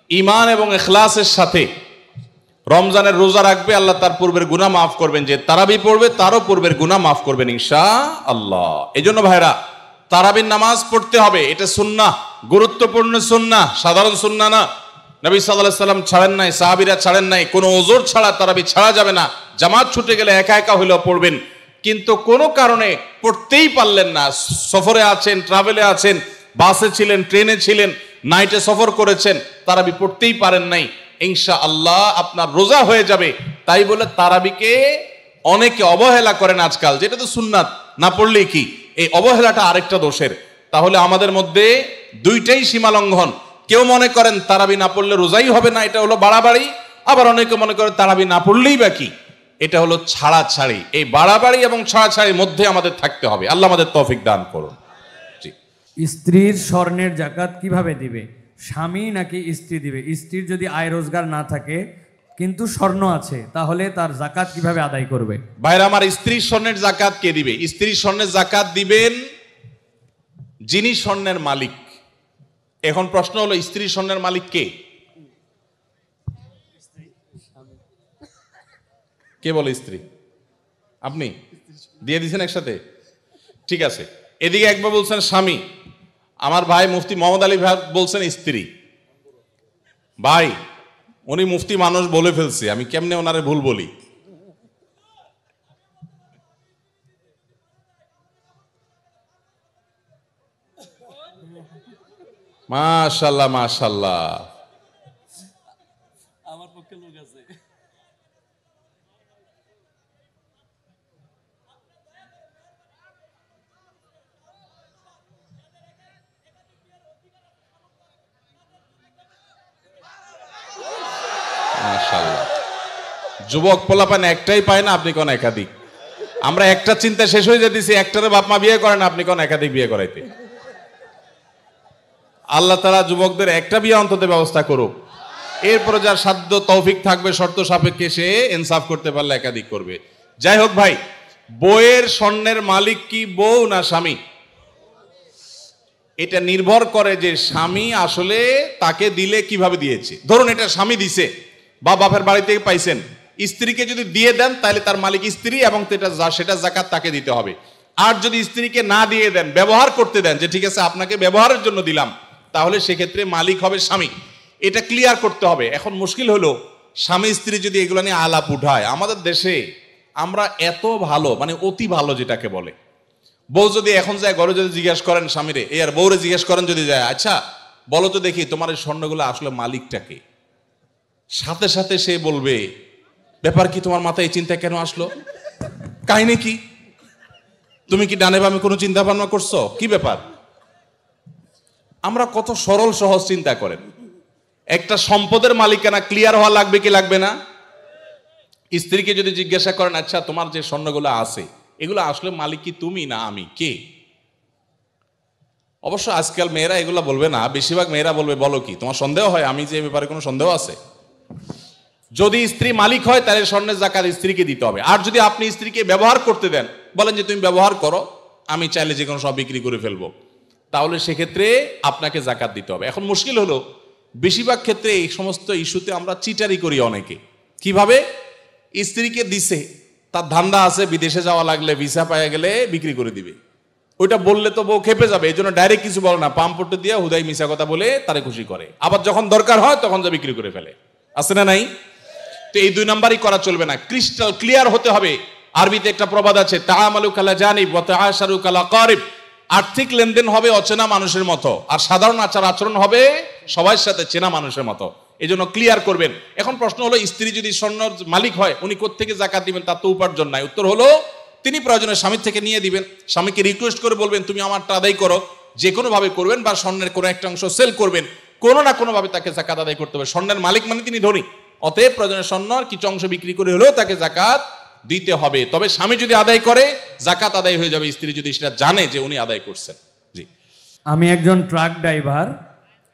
[SPEAKER 2] ঈমান এবং ইখলাসের সাথে রমজানের রোজা রাখবে, আল্লাহ তার পূর্বের গুনাহ মাফ করবেন। যে তারাবি পড়বে তারও পূর্বের গুনাহ মাফ করবেন ইনশাআল্লাহ। এজন্য ভাইরা, তারাবির নামাজ পড়তে হবে, এটা সুন্নাহ, গুরুত্বপূর্ণ সুন্নাহ, সাধারণ সুন্নাহ না। নবী সাল্লাল্লাহু আলাইহি সাল্লাম ছাড়েন নাই, সাহাবীরা ছাড়েন নাই, কোনো ওযর ছাড়া তারাবি ছাড়া যাবে না। জামাত ছুটে গেলে একা একা হলেও পড়বেন, কিন্তু কোনো কারণে পড়তেই পারলেন না, সফরে আছেন, ট্রাভেলে আছেন, বাসে ছিলেন, ট্রেনে ছিলেন, নাইটে সফর করেছেন, তারাবি পড়তেই পারেন নাই, ইনশাআল্লাহ আপনার রোজা হয়ে যাবে। তাই বলে তারাবিকে অনেকে অবহেলা করেন আজকাল, যেটা তো সুন্নাত, না পড়লেই কি, এই অবহেলাটা আরেকটা দোষের। তাহলে আমাদের মধ্যে দুইটাই সীমা লঙ্ঘন। কেউ মনে করেন তারাবি না পড়লে রোজাই হবে না, এটা হলো বাড়াবাড়ি। আবার অনেকে মনে করেন তারাবি না পড়লেই বা কি, এটা হলো ছাড়াছাড়ি। এই বাড়াবাড়ি এবং ছাড়াছাড়ির মধ্যে আমাদের থাকতে হবে। আল্লাহ আমাদের তৌফিক দান করুন। জি।
[SPEAKER 1] স্ত্রীর স্বর্ণের জাকাত কিভাবে দিবে? স্বামী নাকি স্ত্রী দিবে? স্ত্রীর যদি আয় রোজগার না থাকে কিন্তু স্বর্ণ আছে, তাহলে তার জাকাত কিভাবে আদায় করবে?
[SPEAKER 2] ভাইরা আমার, স্ত্রীর স্বর্ণের জাকাত কে দিবে? স্ত্রীর স্বর্ণের জাকাত দিবেন যিনি স্বর্ণের মালিক। এখন প্রশ্ন হলো, স্ত্রীর স্বর্ণের মালিক কে? কে বলে স্ত্রী? আপনি দিয়ে দিয়েছেন একসাথে? ঠিক আছে। এদিকে একবার বলছেন স্বামী, আমার ভাই মুফতি মোহাম্মদ আলী ভাই বলছেন স্ত্রী। ভাই, উনি মুফতি মানুষ বলে ফেলছে, আমি কেমনে ওনারে ভুল বলি? মাশাআল্লাহ মাশাআল্লাহ,
[SPEAKER 1] আমার পক্ষে লোক আছে।
[SPEAKER 2] মাশাআল্লাহ। যুবক পোলাপান একটাই পায় না, আপনি কোন একাধিক? আমরা একটা চিন্তা শেষ হয়ে যেতেছি, একটারে বাপ মা বিয়ে করেন, আপনি কোন একাধিক বিয়ে করাইতে? আল্লাহ তাআলা যুবকদের একটা বিয়ে অন্তত ব্যবস্থা করুক, এরপরে যার সাধ্য তৌফিক থাকবে শর্ত সাপেক্ষে সে ইনসাফ করতে পারলে একাধিক করবে। যাই হোক ভাই, বউয়ের স্বর্ণের মালিক কি বউ না স্বামী? এটা নির্ভর করে যে স্বামী আসলে তাকে দিলে কিভাবে দিয়েছে। ধরুন এটা স্বামী দিছে বা বাপের বাড়ি থেকে পাইছেন, স্ত্রীকে যদি দিয়ে দেন তাহলে তার মালিক স্ত্রী এবং সেটা যাকাত তাকে দিতে হবে। আর যদি স্ত্রীকে না দিয়ে দেন, ব্যবহার করতে দেন, যে ঠিক আছে আপনাকে ব্যবহারের জন্য দিলাম, তাহলে সেক্ষেত্রে মালিক হবে স্বামী। এটা ক্লিয়ার করতে হবে। এখন মুশকিল হলো, স্বামী স্ত্রী যদি এগুলো নিয়ে আলাপ উঠায়, আমাদের দেশে আমরা এত ভালো, মানে অতি ভালো যেটাকে বলে, বউ যদি এখন যায় ঘরে যদি জিজ্ঞাসা করেন স্বামীরে, এই আর বউরে জিজ্ঞাসা করেন যদি যায়, আচ্ছা বলো তো দেখি তোমার এই স্বর্ণগুলো আসলে মালিকটাকে, সাথে সাথে সে বলবে, ব্যাপার কি, তোমার মাথায় এই চিন্তা কেন আসলো, কাহিনী কি, তুমি কি ডানে বামে কোনো চিন্তা ভাবনা করছো, কি ব্যাপার? আমরা কত সরল সহজ চিন্তা করেন। একটা সম্পদের মালিকানা ক্লিয়ার হওয়া লাগবে কি লাগবে না? স্ত্রীকে যদি জিজ্ঞাসা করেন, আচ্ছা তোমার যে স্বর্ণগুলো আছে এগুলো আসলে মালিক কি তুমি না আমি, কে? অবশ্য আজকাল মেয়েরা এগুলো বলবে না, বেশিরভাগ মেয়েরা বলবে, বলো কি, তোমার সন্দেহ হয় আমি যে ব্যাপারে কোনো সন্দেহ আছে? যদি স্ত্রী মালিক হয় তাহলে স্বর্ণের জাকাত স্ত্রীকে দিতে হবে। আর যদি আপনি স্ত্রীকে ব্যবহার করতে দেন, বলেন যে তুমি ব্যবহার করো, আমি চাইলে যে কোনো সব বিক্রি করে ফেলবো, তাহলে সেক্ষেত্রে আপনাকে জাকাত দিতে হবে। এখন মুশকিল হলো, বেশিরভাগ ক্ষেত্রে এই সমস্ত ইস্যুতে আমরা চিটারি করি অনেকে। কিভাবে? স্ত্রীকে দিছে, তার ধান্দা আছে বিদেশে যাওয়া লাগলে ভিসা পাওয়া গেলে বিক্রি করে দিবে, ওইটা বললে তো বউ খেপে যাবে, এই জন্য ডাইরেক্ট কিছু বলে না, পাম্পটে দিয়ে হুদাই মিশা কথা বলে তারে খুশি করে, আবার যখন দরকার হয় তখন যা বিক্রি করে ফেলে, আছে না নাই? তো এই দুই নাম্বারই করা চলবে না, ক্রিস্টাল ক্লিয়ার হতে হবে। আরবিতে একটা প্রবাদ আছে, তাআমালু কালা জানিব ওয়া তাআশারু কালা কারিব। আর্থিক লেনদেন হবে অচেনা মানুষের মতো, আর সাধারণ আচার আচরণ হবে সবার সাথে চেনা মানুষের মতো। এই জন্য ক্লিয়ার করবেন। এখন প্রশ্ন হলো, স্ত্রী যদি স্বর্ণের মালিক হয় উনি কোত্থেকে জাকাত দিবেন? তার তো উপার্জন নাই। উত্তর হলো, তিনি প্রয়োজনে স্বামীর থেকে নিয়ে দিবেন, স্বামীকে রিকোয়েস্ট করে বলবেন তুমি আমারটা আদায় করো, যে কোনো ভাবে করবেন, বা স্বর্ণের কোনো একটা অংশ সেল করবেন, কোনো না কোনো ভাবে তাকে জাকাত আদায় করতে হবে। স্বর্ণের মালিক মানে তিনি ধনী, অতএব প্রয়োজনে স্বর্ণের কিছু অংশ বিক্রি করে হলেও তাকে জাকাত দিতে হবে। তবে স্বামী যদি আদায় করে জাকাত আদায় হয়ে যাবে, স্ত্রী যদি সেটা জানে যে উনি আদায় করছেন। জি,
[SPEAKER 1] আমি একজন ট্রাক ড্রাইভার,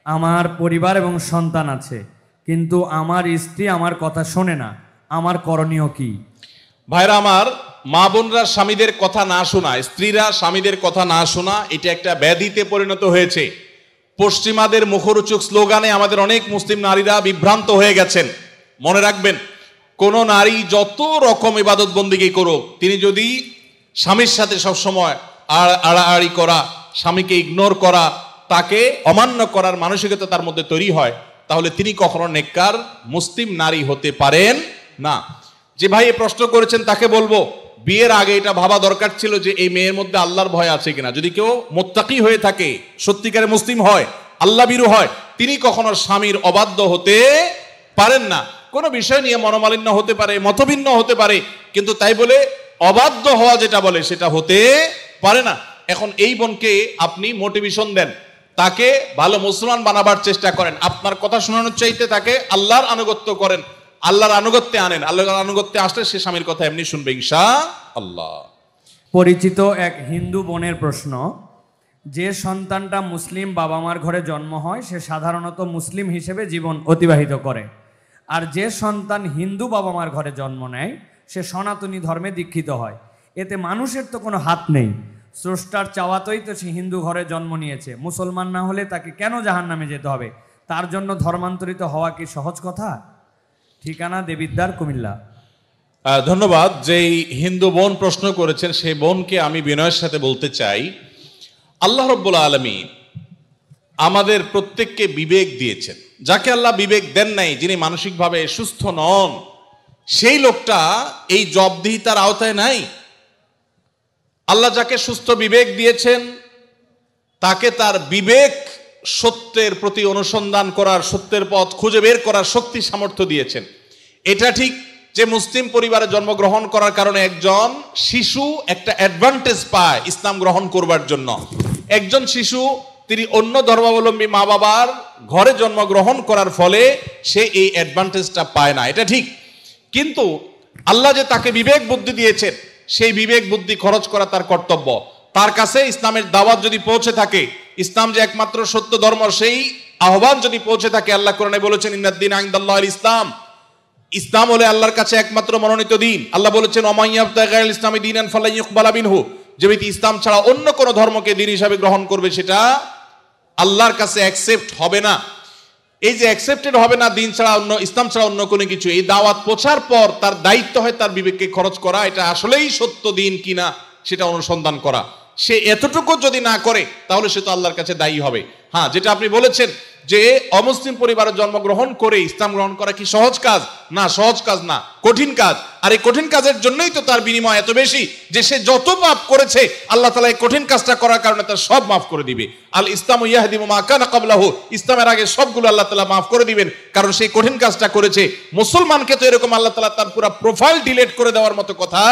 [SPEAKER 1] আমার পরিবার এবং সন্তান আছে, কিন্তু আমার স্ত্রী আমার কথা শোনে না, আমার করণীয় কি?
[SPEAKER 2] ভাইরা আমার, মা বোনরা স্বামীদের কথা না শোনা, স্ত্রীরা স্বামীদের কথা না শোনা, এটা একটা ব্যাধিতে পরিণত হয়েছে। পশ্চিমাদের মুখরোচক স্লোগানে আমাদের অনেক মুসলিম নারীরা বিভ্রান্ত হয়ে গেছেন। মনে রাখবেন, কোন নারী যত রকম ইবাদত বন্দিগি করুক, তিনি যদি স্বামীর সাথে সবসময় আড়াআড়ি করা, স্বামীকে ইগনোর করা, তাকে অমান্য করার মানসিকতা তার মধ্যে তৈরি হয়, তাহলে তিনি কখনো নেককার মুসলিম নারী হতে পারেন না। যে ভাই প্রশ্ন করেছেন তাকে বলবো, বিয়ের আগে এটা ভাবা দরকার ছিল যে এই মেয়ের মধ্যে আল্লাহর ভয় আছে কিনা। যদি কেউ মুত্তাকি হয়ে থাকে, সত্যিকারে মুসলিম হয়, আল্লাহ ভীরু হয়, তিনি কখনো স্বামীর অবাধ্য হতে পারেন না। কোনো বিষয় নিয়ে মনোমালিন্য হতে পারে, মতভিন্ন হতে পারে, কিন্তু তাই বলে অবাধ্য হওয়া যেটা বলে সেটা হতে পারে না। এখন এই বোনকে আপনি মোটিভেশন দেন, তাকে ভালো মুসলমান বানাবার চেষ্টা করেন, আপনার কথা শোনানোর চাইতে তাকে আল্লাহর আনুগত্য করেন, আল্লাহর আনুগত্যে আনেন। আল্লাহর আনুগত্যে আসলে সে স্বামীর কথা এমনি শুনবে ইনশাআল্লাহ।
[SPEAKER 1] পরিচিত এক হিন্দু বোনের প্রশ্ন, যে সন্তানটা মুসলিম বাবা মার ঘরে জন্ম হয় সে সাধারণত মুসলিম হিসেবে জীবন অতিবাহিত করে, আর যে সন্তান হিন্দু বাবা মার ঘরে জন্ম নেয় সে সনাতনী ধর্মে দীক্ষিত হয়। এতে মানুষের তো কোনো হাত নেই, স্রষ্টার চাওয়াতেই তো সে হিন্দু ঘরে জন্ম নিয়েছে, মুসলমান না হলে তাকে কেন জাহান্নামে যেতে হবে? তার জন্য ধর্মান্তরিত হওয়া কি সহজ কথা? ঠিকানা দেবিদ্বার, কুমিল্লা।
[SPEAKER 2] ধন্যবাদ। যেই হিন্দু বোন প্রশ্ন করেছেন সেই বোনকে আমি বিনয়ের সাথে বলতে চাই, আল্লাহ রাব্বুল আলামিন আমাদের প্রত্যেককে বিবেক দিয়েছেন। যাকে আল্লাহ বিবেক দেন নাই, যিনি মানসিকভাবে সুস্থ নন, সেই লোকটা এই জবাবদিহিতার আওতায় নাই। আল্লাহ যাকে সুস্থ বিবেক দিয়েছেন তাকে তার বিবেক সত্যের প্রতি অনুসন্ধান করার, সত্যের পথ খুঁজে বের করার শক্তি সামর্থ্য দিয়েছেন। এটা ঠিক যে মুসলিম পরিবারে জন্মগ্রহণ করার কারণে একজন শিশু একটা অ্যাডভান্টেজ পায় ইসলাম গ্রহণ করবার জন্য। একজন শিশু তিনি অন্য ধর্মাবলম্বী মা বাবার ঘরে জন্মগ্রহণ করার ফলে সে এই অ্যাডভান্টেজটা পায় না, এটা ঠিক। কিন্তু আল্লাহ যে তাকে বিবেক বুদ্ধি দিয়েছেন, সেই বিবেক বুদ্ধি খরচ করা তার কর্তব্য। তার কাছে ইসলামের দাওয়াত যদি পৌঁছে থাকে, ইসলাম যে একমাত্র সত্য ধর্ম, সেই আহ্বান যদি পৌঁছে থাকে, আল্লাহ কোরআনে বলেছেন ইন্নাদ-দীন ইনদাল্লাহিল ইসলাম, ইসলাম হলে আল্লাহর কাছে একমাত্র মনোনীত দিন। আল্লাহ বলেছেন ওমান ইয়াবতাগি গায়রাল ইসলামি দীনান ফালান ইউকবালা মিনহু, যে ব্যক্তি ইসলাম ছাড়া অন্য কোন ধর্মকে দ্বীন হিসাবে গ্রহণ করবে সেটা আল্লাহর কাছে অ্যাকসেপ্ট হবে না। এই যে অ্যাকসেপ্টেড হবে না দিন ছাড়া, অন্য ইসলাম ছাড়া অন্য কোনো কিছু, এই দাওয়াত পৌঁছার পর তার দায়িত্ব হয় তার বিবেককে খরচ করা, এটা আসলেই সত্য দিন কিনা সেটা অনুসন্ধান করা। সে এতটুকু যদি না করে তাহলে সে তো আল্লাহর কাছে দায়ী হবে। হ্যাঁ, যেটা আপনি বলেছেন যে অমুসলিম পরিবারে জন্মগ্রহণ করে ইসলাম গ্রহণ করা কি সহজ কাজ? না, সহজ কাজ না, কঠিন কাজ। আর এই কঠিন কাজের জন্যই তো তার বিনিময় এত বেশি যে সে যত পাপ করেছে আল্লাহ তাআলা এই কঠিন কাজটা করার কারণে তার সব মাফ করে দিবে। আল ইসলামু ইয়াহদিমু মা কানা ক্বাবলাহু, ইসলামের আগে সবগুলো আল্লাহ তাআলা মাফ করে দিবেন, কারণ সেই কঠিন কাজটা করেছে। মুসলমানকে তো এরকম আল্লাহ তাআলা তার পুরো প্রোফাইল ডিলিট করে দেওয়ার মতো কথা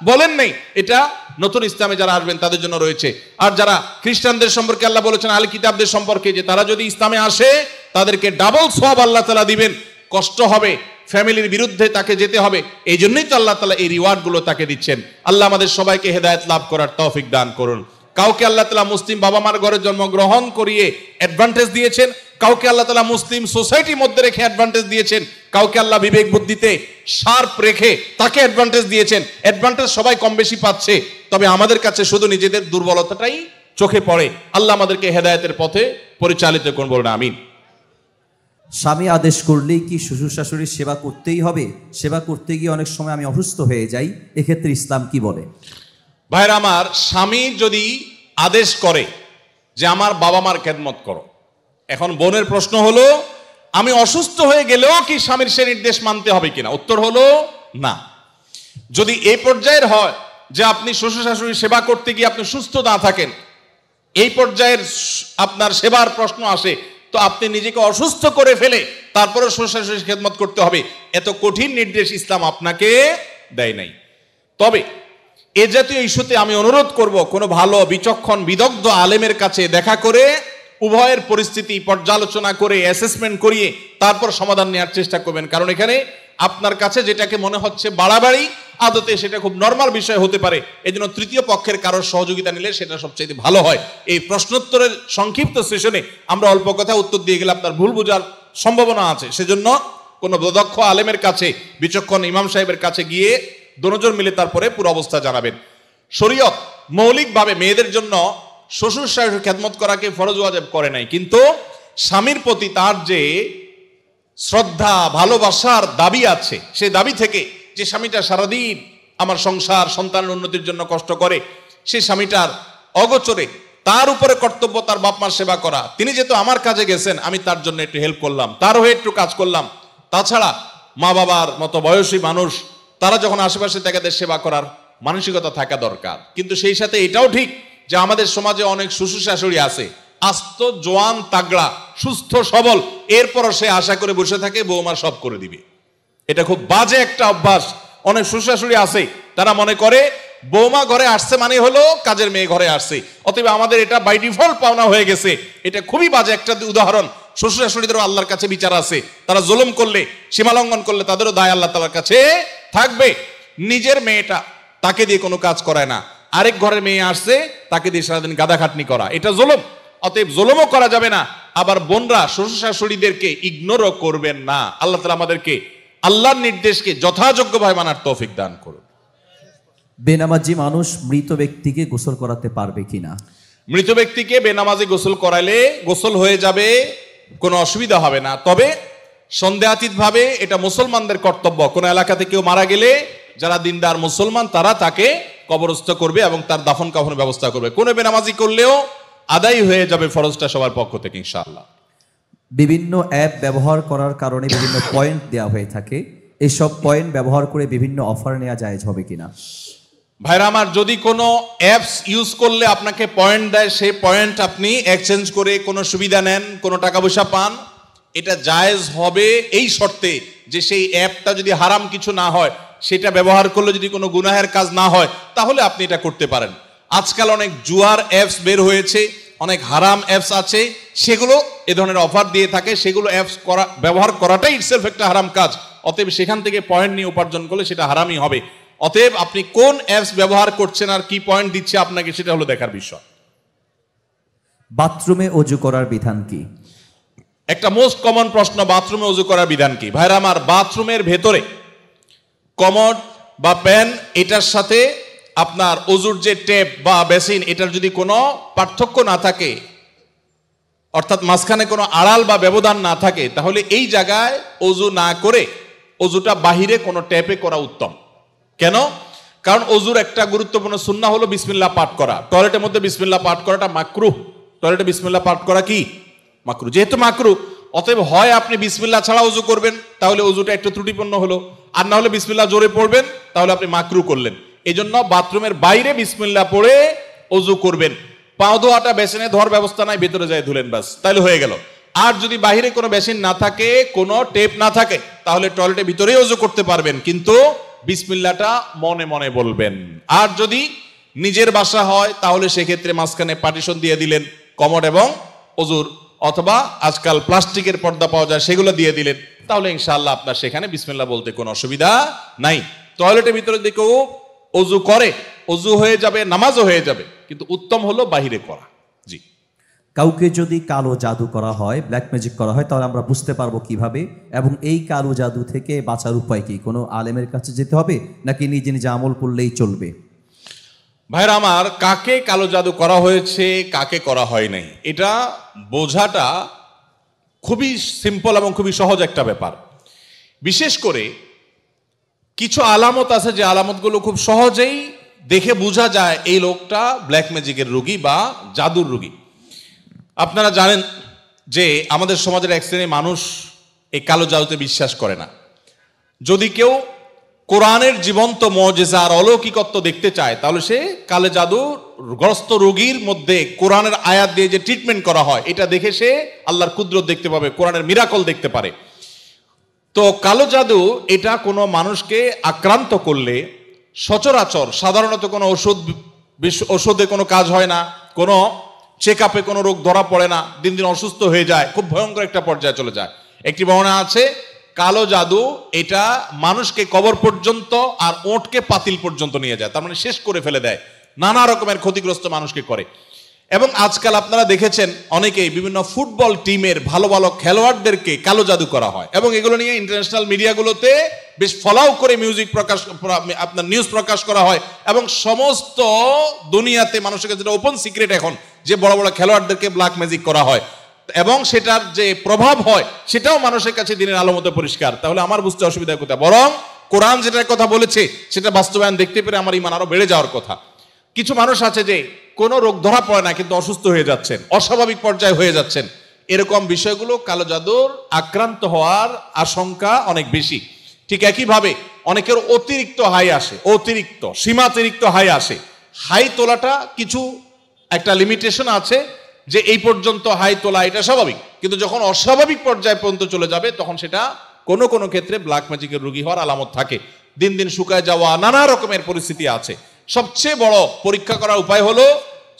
[SPEAKER 2] বলেন নাই। এটা নতুন ইসলামে যারা আসবেন তাদের জন্য রয়েছে। আর যারা খ্রিস্টানদের সম্পর্কে আল্লাহ বলেছেন আহলে কিতাবদের সম্পর্কে যে তারা যদি ইসলামে আসে তাদেরকে ডাবল সওয়াব আল্লাহ তাআলা দিবেন, কষ্ট হবে, ফ্যামিলির বিরুদ্ধে তাকে যেতে হবে, এই জন্যই তো আল্লাহ তাআলা এই রিওয়ার্ড গুলো তাকে দিচ্ছেন। আল্লাহ আমাদের সবাইকে হেদায়েত লাভ করার তৌফিক দান করুন। কাউকে আল্লাহ তাআলা মুসলিম বাবা মার ঘরে জন্মগ্রহণ করিয়ে অ্যাডভান্টেজ দিয়েছেন, কাউকে আল্লাহ তাআলা মুসলিম সোসাইটির মধ্যে রেখে অ্যাডভান্টেজ দিয়েছেন, কাউকে আল্লাহ বিবেক বুদ্ধিতে শার্প রেখে তাকে অ্যাডভান্টেজ দিয়েছেন। অ্যাডভান্টেজ সবাই কম বেশি পাচ্ছে, তবে আমাদের কাছে শুধু নিজেদের দুর্বলতাটাই চোখে পড়ে। আল্লাহ আমাদেরকে হেদায়েতের পথে পরিচালিত করুন, বলুন আমিন।
[SPEAKER 3] স্বামী আদেশ করলেই কি শ্বশুর শাশুড়ির সেবা করতেই হবে? সেবা করতে গিয়ে অনেক সময় আমি অসুস্থ হয়ে যাই, এক্ষেত্রে ইসলাম কি বলে?
[SPEAKER 2] ভাইরা আমার, স্বামী যদি আদেশ করে যে আমার বাবা মার খেদমত করো, এখন বোনের প্রশ্ন হলো আমি অসুস্থ হয়ে গেলেও কি স্বামীর সে নির্দেশ মানতে হবে কিনা? উত্তর হলো না। যদি এই পর্যায়ের হয় যে আপনি শ্বশুর শাশুড়ির সেবা করতে গিয়ে আপনি সুস্থ না থাকেন, এই পর্যায়ের আপনার সেবার প্রশ্ন আসে, তো আপনি নিজেকে অসুস্থ করে ফেলে তারপরে শ্বশুর শাশুড়ির খেদমত করতে হবে, এত কঠিন নির্দেশ ইসলাম আপনাকে দেয় নাই। তবে এ জাতীয় ইস্যুতে আমি অনুরোধ করব, কোনো ভালো বিচক্ষণ বিদগ্ধ আলেমের কাছে দেখা করে উভয়ের পরিস্থিতি পর্যালোচনা করে অ্যাসেসমেন্ট করিয়ে তারপর সমাধান নেওয়ার চেষ্টা করবেন। কারণ এখানে আপনার কাছে যেটাকে মনে হচ্ছে বাড়াবাড়ি, আদতে সেটা খুব নরমাল বিষয় হতে পারে। এই জন্য তৃতীয় পক্ষের কারোর সহযোগিতা নিলে সেটা সবচেয়ে ভালো হয়। এই প্রশ্নোত্তরের সংক্ষিপ্ত সেশনে আমরা অল্প কথা উত্তর দিয়ে গেলে আপনার ভুল বোঝার সম্ভাবনা আছে। সেজন্য কোনো দক্ষ আলেমের কাছে, বিচক্ষণ ইমাম সাহেবের কাছে গিয়ে দুজন মিলে তারপরে পুরো অবস্থা জানাবেন। শরীয়ত মৌলিকভাবে মেয়েদের জন্য শ্বশুর শাশুড়ির খেদমত করাকে ফরজ ওয়াজিব করে নাই, কিন্তু স্বামীর প্রতি তার যে শ্রদ্ধা ভালোবাসার দাবি আছে, সেই দাবি থেকে যে স্বামীটা সারাদিন আমার সংসার সন্তানের উন্নতির জন্য কষ্ট করে, সেই স্বামীটার অগোচরে তার উপরে কর্তব্য তার বাপ মার সেবা করা। তিনি যেহেতু আমার কাজে গেছেন, আমি তার জন্য একটু হেল্প করলাম, তার হয়ে একটু কাজ করলাম। তাছাড়া মা বাবার মতো বয়সী মানুষ তারা যখন আশেপাশে তাদের সেবা করার মানসিকতা থাকা দরকার। কিন্তু সেই সাথে এটাও ঠিক যে আমাদের সমাজে অনেক শ্বশুর শাশুড়ি আছে আস্ত জোয়ান তাগড়া সুস্থ সবল, এরপরও সে আশা করে বসে থাকে বৌমা সব করে দিবে। এটা খুব বাজে একটা অভ্যাস। অনেক শ্বশুর শাশুড়ি আছে তারা মনে করে বৌমা ঘরে আসছে মানে হলো কাজের মেয়ে ঘরে আসছে, অতএব আমাদের এটা বাই ডিফল্ট পাওনা হয়ে গেছে। এটা খুবই বাজে একটা উদাহরণ। শ্বশুর শাশুড়িদেরও আল্লাহর কাছে বিচার আছে, তারা জুলুম করলে, সীমা লঙ্ঘন করলে তাদেরও দায় আল্লাহ তাআলার কাছে থাকবে। নিজের মেয়েটা তাকে দিয়ে কোনো কাজ করায় না, আরেক ঘরের মেয়ে আসছে তাকে দিয়ে সারাদিন গাদা খাটনি করা, এটা জুলুম। অতএব জুলুমও করা যাবে না। আবার বোনরা শ্বশুর শাশুড়িদেরকে ইগনোরও করবেন না। আল্লাহ তাআলা আমাদেরকে আল্লাহর নির্দেশকে যথাযোগ্যভাবে মানার তৌফিক দান করুন।
[SPEAKER 3] বেনামাজি মানুষ মৃত ব্যক্তিকে গোসল করাতে পারবে কিনা?
[SPEAKER 2] মৃত ব্যক্তিকে বেনামাজি গোসল করাইলে গোসল হয়ে যাবে, কোনো অসুবিধা হবে না। তবে সন্দেহাতীত ভাবে এটা মুসলমানদের কর্তব্য। কোন এলাকাতে কেউ মারা গেলে যারা দিনদার মুসলমান তারা তাকে কবরস্থ করবে এবং তার দাফন কাফনের ব্যবস্থা করবে। কোনো বেনামাজি করলেও আদায় হয়ে যাবে ফরজটা সবার পক্ষ থেকে ইনশাআল্লাহ।
[SPEAKER 3] বিভিন্ন অ্যাপ ব্যবহার করার কারণে বিভিন্ন পয়েন্ট দেওয়া হয়ে থাকে, এসব পয়েন্ট ব্যবহার করে বিভিন্ন অফার নেওয়া জায়েজ হবে কিনা?
[SPEAKER 2] ভাইরা আমার, যদি কোনো অ্যাপস ইউজ করলে আপনাকে পয়েন্ট দেয়, সেই পয়েন্ট আপনি এক্সচেঞ্জ করে কোনো সুবিধা নেন, কোনো টাকা পয়সা পান, এটা জায়েজ হবে এই শর্তে যে সেই অ্যাপটা যদি হারাম কিছু না হয়, সেটা ব্যবহার করলে যদি কোনো গুনাহের কাজ না হয়, তাহলে আপনি এটা করতে পারেন। আজকাল অনেক জুয়ার অ্যাপস বের হয়েছে, অনেক হারাম অ্যাপস আছে, সেগুলো এ ধরনের অফার দিয়ে থাকে। সেগুলো অ্যাপস ব্যবহার করাটাই ইটসেলফ একটা হারাম কাজ। অতএব সেখান থেকে পয়েন্ট নিয়ে উপার্জন করলে সেটা হারামই হবে। অতএব আপনি কোন অ্যাপস ব্যবহার করছেন আর কি পয়েন্ট দিচ্ছে আপনাকে, সেটা হলো দেখার বিষয়।
[SPEAKER 3] বাথরুমে ওযু করার বিধান কি?
[SPEAKER 2] একটা মোস্ট কমন প্রশ্ন, বাথরুমে ওযু করার বিধান কি? ভাইরা আমার, বাথরুমের ভেতরে কমোড বা প্যান, এটার সাথে আপনার ওযুর যে টেপ বা বেসিন, এটার যদি কোনো পার্থক্য না থাকে, অর্থাৎ মাঝখানে কোনো আড়াল বা ব্যবধান না থাকে, তাহলে এই জায়গায় ওযু না করে ওযুটা বাহিরে কোনো ট্যাপে করা উত্তম। কেন? কারণ ওযুর একটা গুরুত্বপূর্ণ সুন্নাহ হলো বিসমিল্লাহ পাঠ করা। টয়লেটের মধ্যে বিসমিল্লাহ পাঠ করাটা মাকরুহ। টয়লেটে বিসমিল্লাহ পাঠ করা কি মাকরু। যেহেতু মাকরু, অতএব হয় আপনি বিসমিল্লাহ ছাড়া ওযু করবেন, তাহলে ওযুটা একটু ত্রুটিপূর্ণ হলো, আর না হলে বিসমিল্লাহ জোরে পড়বেন, তাহলে আপনি মাকরু করলেন। এই জন্য বাথরুমের বাইরে বিসমিল্লাহ পড়ে ওযু করবেন। পাও ধোয়াটা বেসিনে ধোয়ার ব্যবস্থা নাই, ভেতরে যায় ধুলেন, বাস, তাহলে হয়ে গেল। আর যদি বাইরে কোনো বেসিন না থাকে, কোনো টেপ না থাকে, তাহলে টয়লেটের ভিতরেই ওযু করতে পারবেন, কিন্তু বিসমিল্লাহটা মনে মনে বলবেন। আর যদি নিজের বাসা হয়, তাহলে সেক্ষেত্রে মাঝখানে পার্টিশন দিয়ে দিলেন কমোড এবং ওযুর, অথবা আজকাল প্লাস্টিকের পর্দা পাওয়া যায়, সেগুলো দিয়ে দিলেন, তাহলে ইনশাআল্লাহ আপনার সেখানে বিসমিল্লাহ বলতে কোনো অসুবিধা নাই। টয়লেটের ভিতরে যদি কেউ ওযু করে, ওযু হয়ে যাবে, নামাজও হয়ে যাবে, কিন্তু উত্তম হলো বাহিরে করা। জি।
[SPEAKER 3] কাউকে যদি কালো জাদু করা হয়, ব্ল্যাক ম্যাজিক করা হয়, তাহলে আমরা বুঝতে পারবো কিভাবে? এবং এই কালো জাদু থেকে বাঁচার উপায় কি? কোনো আলেমের কাছে যেতে হবে, নাকি নিজে নিজে আমল করলেই চলবে?
[SPEAKER 2] ভাইরা আমার, কাকে কালো জাদু করা হয়েছে, কাকে করা হয় নাই, এটা বোঝাটা খুবই সিম্পল এবং খুবই সহজ একটা ব্যাপার। বিশেষ করে কিছু আলামত আছে, যে আলামতগুলো খুব সহজেই দেখে বোঝা যায় এই লোকটা ব্ল্যাক ম্যাজিকের রোগী বা জাদুর রোগী। আপনারা জানেন যে আমাদের সমাজের এক শ্রেণীর মানুষ এই কালো জাদুতে বিশ্বাস করে না। যদি কেউ কোরআনের জীবন্ত মুজিজা আর অলৌকিকত্ব দেখতে চায়, তাহলে সে কালো জাদু গ্রস্ত রোগীর মধ্যে কোরআনের আয়াত দিয়ে যে ট্রিটমেন্ট করা হয়, এটা দেখে সে আল্লাহর কুদরত দেখতে পাবে, কোরআনের মিরাকল দেখতে পারে। তো কালো জাদু এটা কোনো মানুষকে আক্রান্ত করলে সচরাচর সাধারণত কোনো ওষুধে কোনো কাজ হয় না, কোনো চেক আপে কোনো রোগ ধরা পড়ে না, দিন দিন অসুস্থ হয়ে যায়, খুব ভয়ঙ্কর একটা পর্যায়ে চলে যায়। একটি বর্ণনা আছে, কালো জাদু এটা মানুষকে কবর পর্যন্ত আর ওঁটকে পাতিল পর্যন্ত নিয়ে যায়, তার মানে শেষ করে ফেলে দেয়, নানা রকমের ক্ষতিগ্রস্ত মানুষকে করে। এবং আজকাল আপনারা দেখেছেন অনেকেই বিভিন্ন ফুটবল টিমের ভালো ভালো খেলোয়াড়দেরকে কালো জাদু করা হয়, এবং এগুলো নিয়ে ইন্টারন্যাশনাল মিডিয়াগুলোতে বেশ ফলাও করে আপনার নিউজ প্রকাশ করা হয়, এবং সমস্ত দুনিয়াতে মানুষের কাছে যেটা ওপেন সিক্রেট এখন, যে বড় বড় খেলোয়াড়দেরকে ব্ল্যাক ম্যাজিক করা হয়, এবং সেটার যে প্রভাব হয় সেটাও মানুষের কাছে দিনের আলো মতো পরিষ্কার। তাহলে আমার বুঝতে অসুবিধা কোথায়? বরং কোরআন যেটার কথা বলেছে সেটা বাস্তবায়ন দেখতে পেরে আমার ঈমান আরো বেড়ে যাওয়ার কথা। কিছু মানুষ আছে যে কোনো রোগ ধরা পড়ে না, কিন্তু অসুস্থ হয়ে যাচ্ছেন, অস্বাভাবিক পর্যায়ে হয়ে যাচ্ছেন, এরকম বিষয়গুলো কালো জাদুর আক্রান্ত হওয়ার আশঙ্কা অনেক বেশি। ঠিক একইভাবে অনেকের অতিরিক্ত হাই আসে, অতিরিক্ত সীমাতিরিক্ত হাই আসে। হাই তোলাটা কিছু একটা লিমিটেশন আছে, যে এই পর্যন্ত হাই তোলা এটা স্বাভাবিক, কিন্তু যখন অস্বাভাবিক পর্যায়ে পর্যন্ত চলে যাবে, তখন সেটা কোনো কোনো ক্ষেত্রে ব্ল্যাক ম্যাজিকের রোগী হওয়ার আলামত থাকে। দিন দিন শুকায় যাওয়া, নানা রকমের পরিস্থিতি আছে। সবচেয়ে বড় পরীক্ষা করার উপায় হলো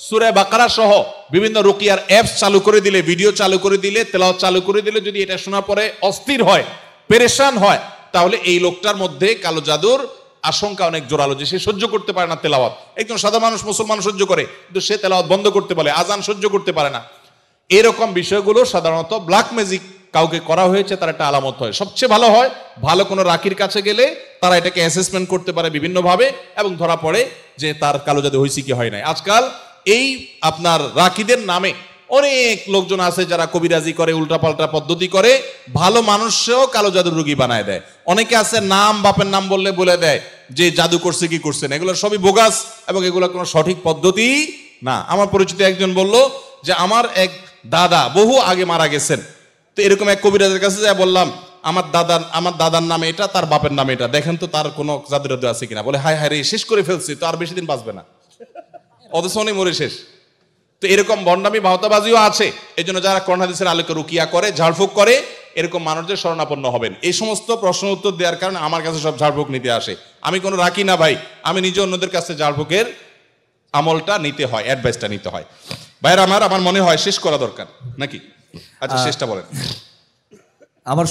[SPEAKER 2] সূরা বাকারা সহ বিভিন্ন রুকিয়ার অ্যাপস চালু করে দিলে, ভিডিও চালু করে দিলে, তেলাওয়াত চালু করে দিলে, যদি এটা শোনার পরে অস্থির হয়, পেরেশান হয়, তাহলে এই লোকটার মধ্যে কালো জাদুর আশঙ্কা অনেক জোরালো, যে সে সহ্য করতে পারে না তেলাওয়াত। একজন সাদা মানুষ, মুসলমান সহ্য করে, কিন্তু সে তেলাওয়াত বন্ধ করতে পারে, আজান সহ্য করতে পারে না। এরকম বিষয়গুলো সাধারণত ব্ল্যাক ম্যাজিক কাউকে করা হয়েছে তার একটা আলামত হয়। সবচেয়ে ভালো হয় ভালো কোনো রাকির কাছে গেলে তারা এটাকে অ্যাসেসমেন্ট করতে পারে বিভিন্নভাবে, এবং ধরা পড়ে যে তার কালো জাদু হয়েছে কি হয় নাই। আজকাল এই আপনার রাকিদের নামে অনেক লোকজন আছে যারা কবিরাজি করে, উল্টাপাল্টা পদ্ধতি করে, ভালো মানুষও কালো জাদুর রোগী বানায় দেয়। অনেকে আছে নাম, বাপের নাম বললে বলে দেয় যে জাদু করছে কি করছে না, এগুলো সবই বোগাস, এবং এগুলো কোনো সঠিক পদ্ধতি না। আমার পরিচিত একজন বলল যে আমার এক দাদা বহু আগে মারা গেছেন, তো এরকম এক কবিরাজের কাছে যা বললাম আমার দাদার নামে এটা, তার বাপের নামে এটা, দেখেন তো তার কোনো জাদু টাদু আছে কিনা। বলে হায় হায় রে, শেষ করে ফেলছি, তো আর বেশি দিন বাঁচবে না, অথচ উনি মরে শেষ। তো এরকম বন্ডামি ভাওতাবাজিও আছে। এই জন্য যারা কোরআন হাদিসের আলোকে রুকিয়া করে, ঝাড়ফুঁক করে, এরকম মানুষদের শরণাপন্ন হবেন। এই সমস্ত প্রশ্ন উত্তর দেওয়ার কারণে আমার কাছে সব ঝাড়ফুঁক নিতে আসে। আমি কোনো রাখি না ভাই, আমি নিজে অন্যদের কাছে ঝাড়ফুঁকের আমলটা নিতে হয়, অ্যাডভাইসটা নিতে হয়। ভাইরা আমার মনে হয় শেষ করা দরকার নাকি? আচ্ছা, শেষটা বলেন।
[SPEAKER 3] আমার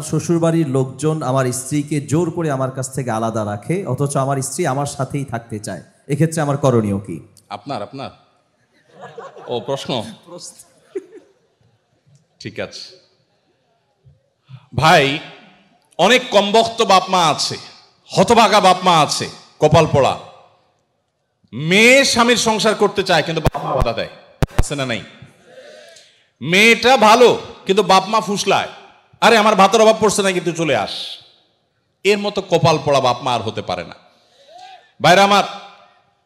[SPEAKER 3] শ্বশুরবাড়ির লোকজন আমার স্ত্রীকে জোর করে আমার কাছ থেকে আলাদা রাখে, অথচ আমার স্ত্রী আমার সাথেই থাকতে চায়, এক্ষেত্রে আমার করণীয় কি?
[SPEAKER 2] আপনার ও প্রশ্ন, ঠিক আছে ভাই। অনেক কমবক্ত বাপ মা আছে, হতভাগা বাপ মা আছে, কপাল পোড়া। মেয়ে স্বামীর সংসার করতে চায়, কিন্তু বাপ মা বাধা দেয়, আছে না নাই? মেয়েটা ভালো, কিন্তু বাপ মা ফুসলায়, আরে আমার ভাতের অভাব পড়ছে না, কিন্তু চলে আস। এর মতো কপাল পোড়া বাপ মা আর হতে পারে না। বাইরে আমার,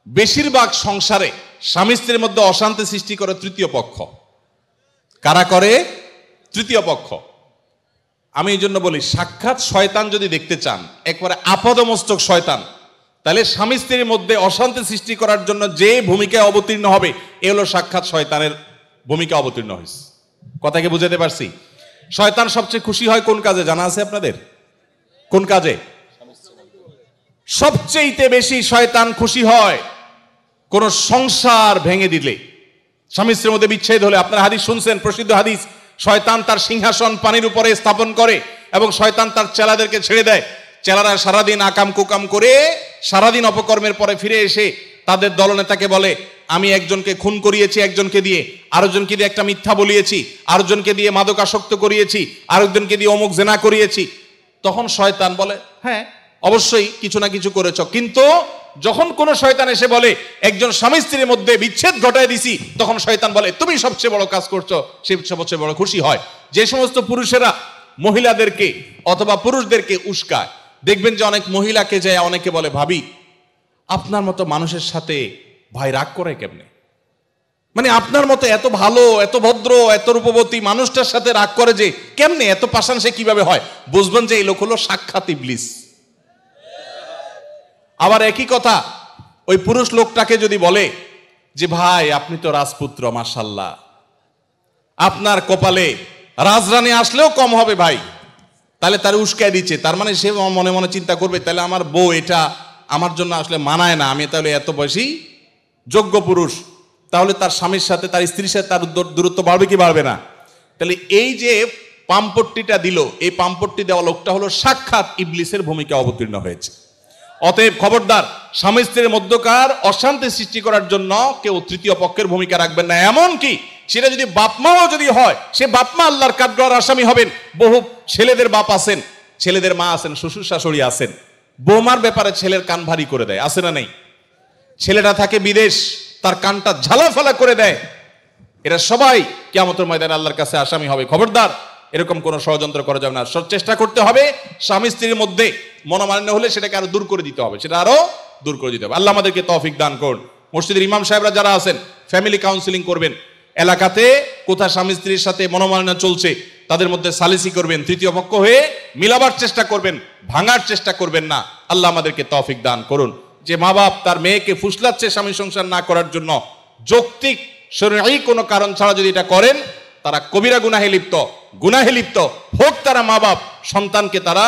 [SPEAKER 2] বেশিরভাগ সংসারে স্বামী স্ত্রীর মধ্যে অশান্তি সৃষ্টি করে তৃতীয় পক্ষ। কারা করে? তৃতীয় পক্ষ। আমি এই জন্য বলি, সাক্ষাৎ শয়তান যদি দেখতে চান, একবারে আপাদমস্তক শয়তান, তাহলে স্বামী স্ত্রীর মধ্যে অশান্তি সৃষ্টি করার জন্য যে ভূমিকায় অবতীর্ণ হবে, এ হলো সাক্ষাৎ শয়তানের ভূমিকা অবতীর্ণ হয়েছে। কথাকে বুঝাতে পারছি? শয়তান সবচেয়ে খুশি হয় কোন কাজে জানা আছে আপনাদের? কোন কাজে সবচেয়ে বেশি শয়তান খুশি হয়? কোন সংসার ভেঙে দিলে, স্বামী স্ত্রীর মধ্যে বিচ্ছেদ হলে। আপনারা হাদিস শুনছেন, প্রসিদ্ধ হাদিস, শয়তান তার সিংহাসন পানির উপরে স্থাপন করে এবং শয়তান তার চেলাদেরকে ছেড়ে দেয়। চেলারা সারাদিন আকাম কুকাম করে সারাদিন অপকর্মের পরে ফিরে এসে তাদের দলনেতাকে বলে, আমি একজনকে খুন করিয়েছি একজনকে দিয়ে, আরেকজনকে দিয়ে একটা মিথ্যা বলিয়েছি, আরেকজনকে দিয়ে মাদকাসক্ত করিয়েছি, আরেকজনকে দিয়ে অমুক জেনা করিয়েছি। তখন শয়তান বলে, হ্যাঁ অবশ্যই কিছু না কিছু করেছ। কিন্তু যখন কোন শয়তান এসে বলে একজন স্বামী স্ত্রীর মধ্যে বিচ্ছেদ ঘটায় দিছি, তখন শয়তান বলে তুমি সবচেয়ে বড় কাজ করছো, সে সবচেয়ে বড় খুশি হয়। যে সমস্ত পুরুষেরা মহিলাদেরকে অথবা পুরুষদেরকে উস্কায়, দেখবেন যে অনেক মহিলাকে যায় অনেকে বলে, ভাবি আপনার মতো মানুষের সাথে ভাই রাগ করে কেমনে? মানে আপনার মতো এত ভালো, এত ভদ্র, এত রূপবতী মানুষটার সাথে রাগ করে যে কেমনে? এত পাষাণ সে কিভাবে হয়? বুঝবেন যে এই লোক হলো সাক্ষাৎ ইবলিস। আবার একই কথা ওই পুরুষ লোকটাকে যদি বলে যে ভাই আপনি তো রাজপুত্র, মাশাআল্লাহ, আপনার কপালে রাজরানী আসলেও কম হবে ভাই, তাহলে তার উস্কায় দিচ্ছে। তার মানে সে মনে মনে চিন্তা করবে, তাহলে আমার বউ এটা আমার জন্য আসলে মানায় না, আমি তাহলে এত বেশি যোগ্য পুরুষ। তাহলে তার স্বামীর সাথে, তার স্ত্রীর সাথে তার দূরত্ব বাড়বে কি বাড়বে না? তাহলে এই যে পামপট্টিটা দিল, এই পামপট্টি দেওয়া লোকটা হলো সাক্ষাৎ ইবলিসের ভূমিকা অবতীর্ণ হয়েছে। অতএব খবরদার, স্বামী স্ত্রীর মধ্যকার অশান্তি সৃষ্টি করার জন্য কেউ তৃতীয় পক্ষের ভূমিকা রাখবেন না। এমনকি সেটা যদি বাপমাও যদি হয়, সে বাপমা আল্লাহর কাঠগড়ার আসামি হবেন। বহু ছেলেদের বাপ আছেন, ছেলেদের মা আছেন, শ্বশুর শাশুড়ি আছেন, বৌমার ব্যাপারে ছেলের কান ভারী করে দেয়, আছে না নেই? ছেলেটা থাকে বিদেশ, তার কানটা ঝালাফালা করে দেয়। এরা সবাই কিয়ামতের ময়দানে আল্লাহর কাছে আসামি হবে। খবরদার, এরকম কোন ষড়যন্ত্র করা যাবে না। চেষ্টা করতে হবে স্বামী স্ত্রীর মধ্যে মনোমালিন্য হলে সেটাকে আরো দূর করে দিতে হবে, সেটা আরো দূর করে দিতে হবে। আল্লাহ আমাদেরকে তৌফিক দান করুন। মসজিদের ইমাম সাহেবরা যারা আছেন, ফ্যামিলি কাউন্সিলিং করবেন। এলাকাতে কোথা স্বামী স্ত্রীর সাথে মনোমালিন্য চলছে, তাদের মধ্যে সালিসি করবেন, তৃতীয় পক্ষ হয়ে মিলাবার চেষ্টা করবেন, ভাঙার চেষ্টা করবেন না। আল্লাহ আমাদেরকে তৌফিক দান করুন। যে মা বাপ তার মেয়েকে ফুসলাচ্ছে স্বামী সংসার না করার জন্য, যৌক্তিক শরীয়ী কোনো কারণ ছাড়া যদি এটা করেন, তারা কবিরা গুনাহে লিপ্ত হোক। তারা মা বাপ সন্তানকে তারা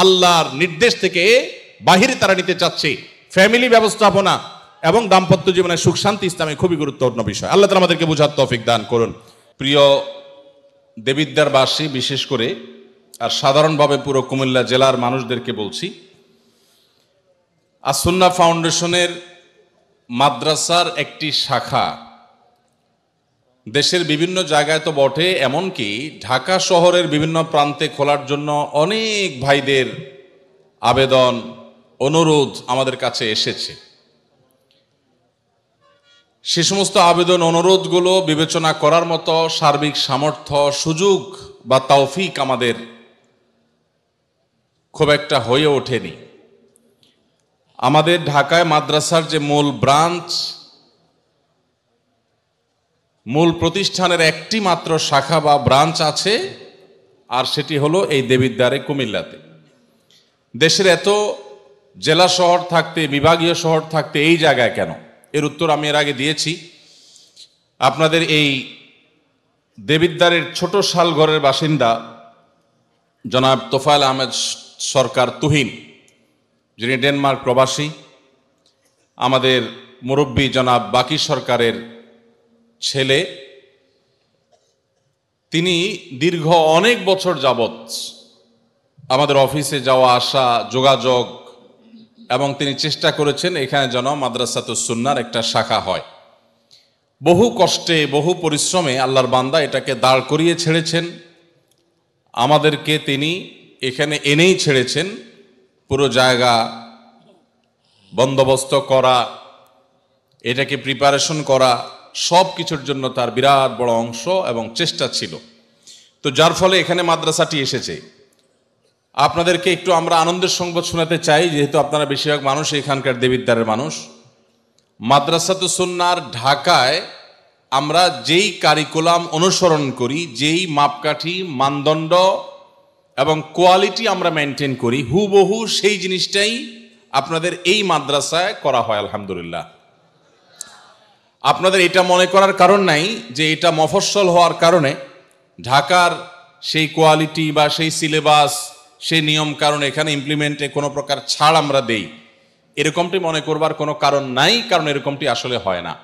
[SPEAKER 2] আল্লাহর নির্দেশ থেকে বাহিরে তারা নিতে চাচ্ছে। ফ্যামিলি ব্যবস্থাপনা এবং দাম্পত্য জীবনের সুখ শান্তি ইসলামে খুবই গুরুত্বপূর্ণ বিষয়। আল্লাহ তাআলা আমাদেরকে বুঝার তৌফিক দান করুন। প্রিয় দেবিদ্বারবাসী, বিশেষ করে আর সাধারণভাবে পুরো কুমিল্লা জেলার মানুষদেরকে বলছি, আস-সুন্নাহ ফাউন্ডেশনের মাদ্রাসার একটি শাখা দেশের বিভিন্ন জায়গায় তো বটে, এমনকি ঢাকা শহরের বিভিন্ন প্রান্তে খোলার জন্য অনেক ভাইদের আবেদন, অনুরোধ আমাদের কাছে এসেছে। সে সমস্ত আবেদন অনুরোধগুলো বিবেচনা করার মতো সার্বিক সামর্থ্য, সুযোগ বা তৌফিক আমাদের খুব একটা হয়ে ওঠেনি। আমাদের ঢাকায় মাদ্রাসার যে মূল ব্রাঞ্চ, মূল প্রতিষ্ঠানের একটি মাত্র শাখা বা ব্রাঞ্চ আছে, আর সেটি হলো এই দেবিদ্বারে কুমিল্লাতে। দেশের এত জেলা শহর থাকতে, বিভাগীয় শহর থাকতে এই জায়গায় কেন? এর উত্তর আমি এর আগে দিয়েছি। আপনাদের এই দেবিদ্বারের ছোট শালঘরের বাসিন্দা জনাব তোফায়েল আহমেদ সরকার তুহিন, যিনি ডেনমার্ক প্রবাসী, আমাদের মুরব্বী জনাব বাকি সরকারের ছেলে, তিনি দীর্ঘ অনেক বছর যাবৎ আমাদের অফিসে যাওয়া আসা, যোগাযোগ, এবং তিনি চেষ্টা করেছেন এখানে যেন মাদ্রাসাতুস সুন্নাহর একটা শাখা হয়। বহু কষ্টে, বহু পরিশ্রমে আল্লাহর বান্দা এটাকে দাঁড় করিয়ে ছেড়েছেন। আমাদেরকে তিনি এখানে এনেই ছেড়েছেন। পুরো জায়গা বন্দোবস্ত করা, এটাকে প্রিপারেশন করা, সব কিছুর জন্য তার বিরাট বড় অংশ এবং চেষ্টা ছিল। তো যার ফলে এখানে মাদ্রাসাটি এসেছে। আপনাদেরকে একটু আমরা আনন্দের সংবাদ শোনাতে চাই, যেহেতু আপনারা বেশিরভাগ মানুষ এখানকার দেবিদ্বারের মানুষ। মাদ্রাসাতুস সুন্নাহর ঢাকায় আমরা যেই কারিকুলাম অনুসরণ করি, যেই মাপকাঠি, মানদণ্ড এবং কোয়ালিটি আমরা মেনটেন করি, হুবহু সেই জিনিসটাই আপনাদের এই মাদ্রাসায় করা হয় আলহামদুলিল্লাহ। আপনাদের এটা মনে করার কারণ নাই যে এটা মফস্বল হওয়ার কারণে ঢাকার সেই কোয়ালিটি বা সেই সিলেবাস, সেই নিয়ম কারণ এখানে ইমপ্লিমেন্টে কোনো প্রকার ছাড় আমরা দেই, এরকমটি মনে করবার কোনো কারণ নাই, কারণ এরকমটি আসলে হয় না।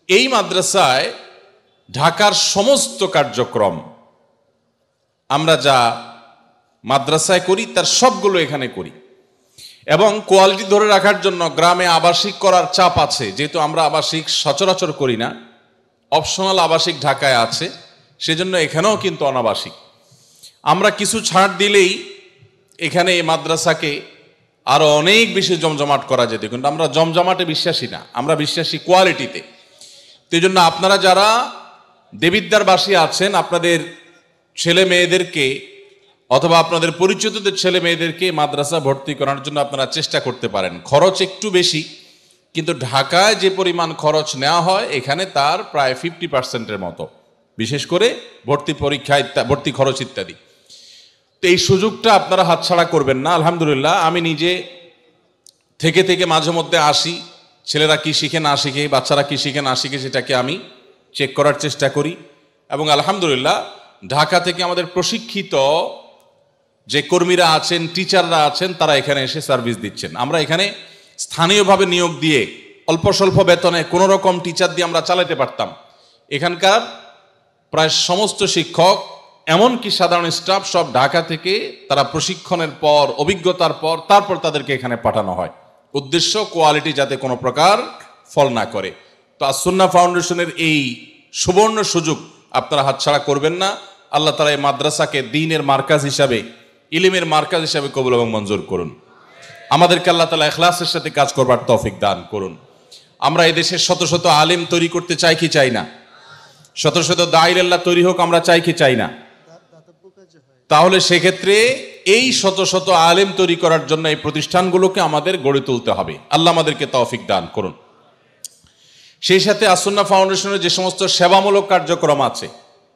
[SPEAKER 2] এই মাদ্রাসায় ঢাকার সমস্ত কার্যক্রম আমরা যা মাদ্রাসায় করি তার সবগুলো এখানে করি, এবং কোয়ালিটি ধরে রাখার জন্য গ্রামে আবাসিক করার চাপ আছে। যেহেতু আমরা আবাসিক সচরাচর করি না, অপশনাল আবাসিক ঢাকায় আছে, সেজন্য এখানেও কিন্তু অনাবাসিক। আমরা কিছু ছাড় দিলেই এখানে এই মাদ্রাসাকে আরো অনেক বেশি জমজমাট করা যেত, কিন্তু আমরা জমজমাটে বিশ্বাসী না, আমরা বিশ্বাসী কোয়ালিটিতে। তো এই জন্য আপনারা যারা দেবিদ্বারবাসী আছেন, আপনাদের ছেলে মেয়েদেরকে অথবা আপনাদের পরিচিতদের ছেলে মেয়েদেরকে মাদ্রাসা ভর্তি করার জন্য আপনারা চেষ্টা করতে পারেন। খরচ একটু বেশি, কিন্তু ঢাকায় যে পরিমাণ খরচ নেওয়া হয় এখানে তার প্রায় 50%-এর মতো, বিশেষ করে ভর্তি পরীক্ষা, ভর্তি খরচ ইত্যাদি। তো এই সুযোগটা আপনারা হাতছাড়া করবেন না। আলহামদুলিল্লাহ, আমি নিজে থেকে থেকে মাঝে মধ্যে আসি, ছেলেরা কি শিখে না শিখে, বাচ্চারা কি শিখে না শিখে, সেটাকে আমি চেক করার চেষ্টা করি। এবং আলহামদুলিল্লাহ, ঢাকা থেকে আমাদের প্রশিক্ষিত যে কর্মীরা আছেন, টিচাররা আছেন, তারা এখানে এসে সার্ভিস দিচ্ছেন। আমরা এখানে স্থানীয়ভাবে নিয়োগ দিয়ে অল্প স্বল্প বেতনে কোনো রকম টিচার দিয়ে আমরা চালাতে পারতাম। এখানকার প্রায় সমস্ত শিক্ষক, এমনকি সাধারণ স্টাফ, সব ঢাকা থেকে তারা প্রশিক্ষণের পর, অভিজ্ঞতার পর, তারপর তাদেরকে এখানে পাঠানো হয়। উদ্দেশ্য কোয়ালিটি যাতে কোনো প্রকার ফল না করে। তো আসুন্নাহ ফাউন্ডেশনের এই সুবর্ণ সুযোগ আপনারা হাতছাড়া করবেন না। আল্লাহ তাআলা এই মাদ্রাসাকে দ্বীনের মার্কাজ হিসাবে, ইলমের মার্কাজ হিসাবে কবুল এবং মঞ্জুর করুন। আমাদেরকে আল্লাহ তাআলা ইখলাসের সাথে কাজ করবার তৌফিক দান করুন। আমরা এই দেশের শত শত আলেম তৈরি করতে চাই কি চাই না? শত শত দাঈর আল্লাহ তৈরি হোক আমরা চাই কি চাই না? তাহলে সেক্ষেত্রে এই শত শত আলেম তৈরি করার জন্য এই প্রতিষ্ঠানগুলোকে আমাদের গড়ে তুলতে হবে। আল্লাহ আমাদেরকে তৌফিক দান করুন। সেই সাথে আসুন্নাহ ফাউন্ডেশনের যে সমস্ত সেবামূলক কার্যক্রম আছে,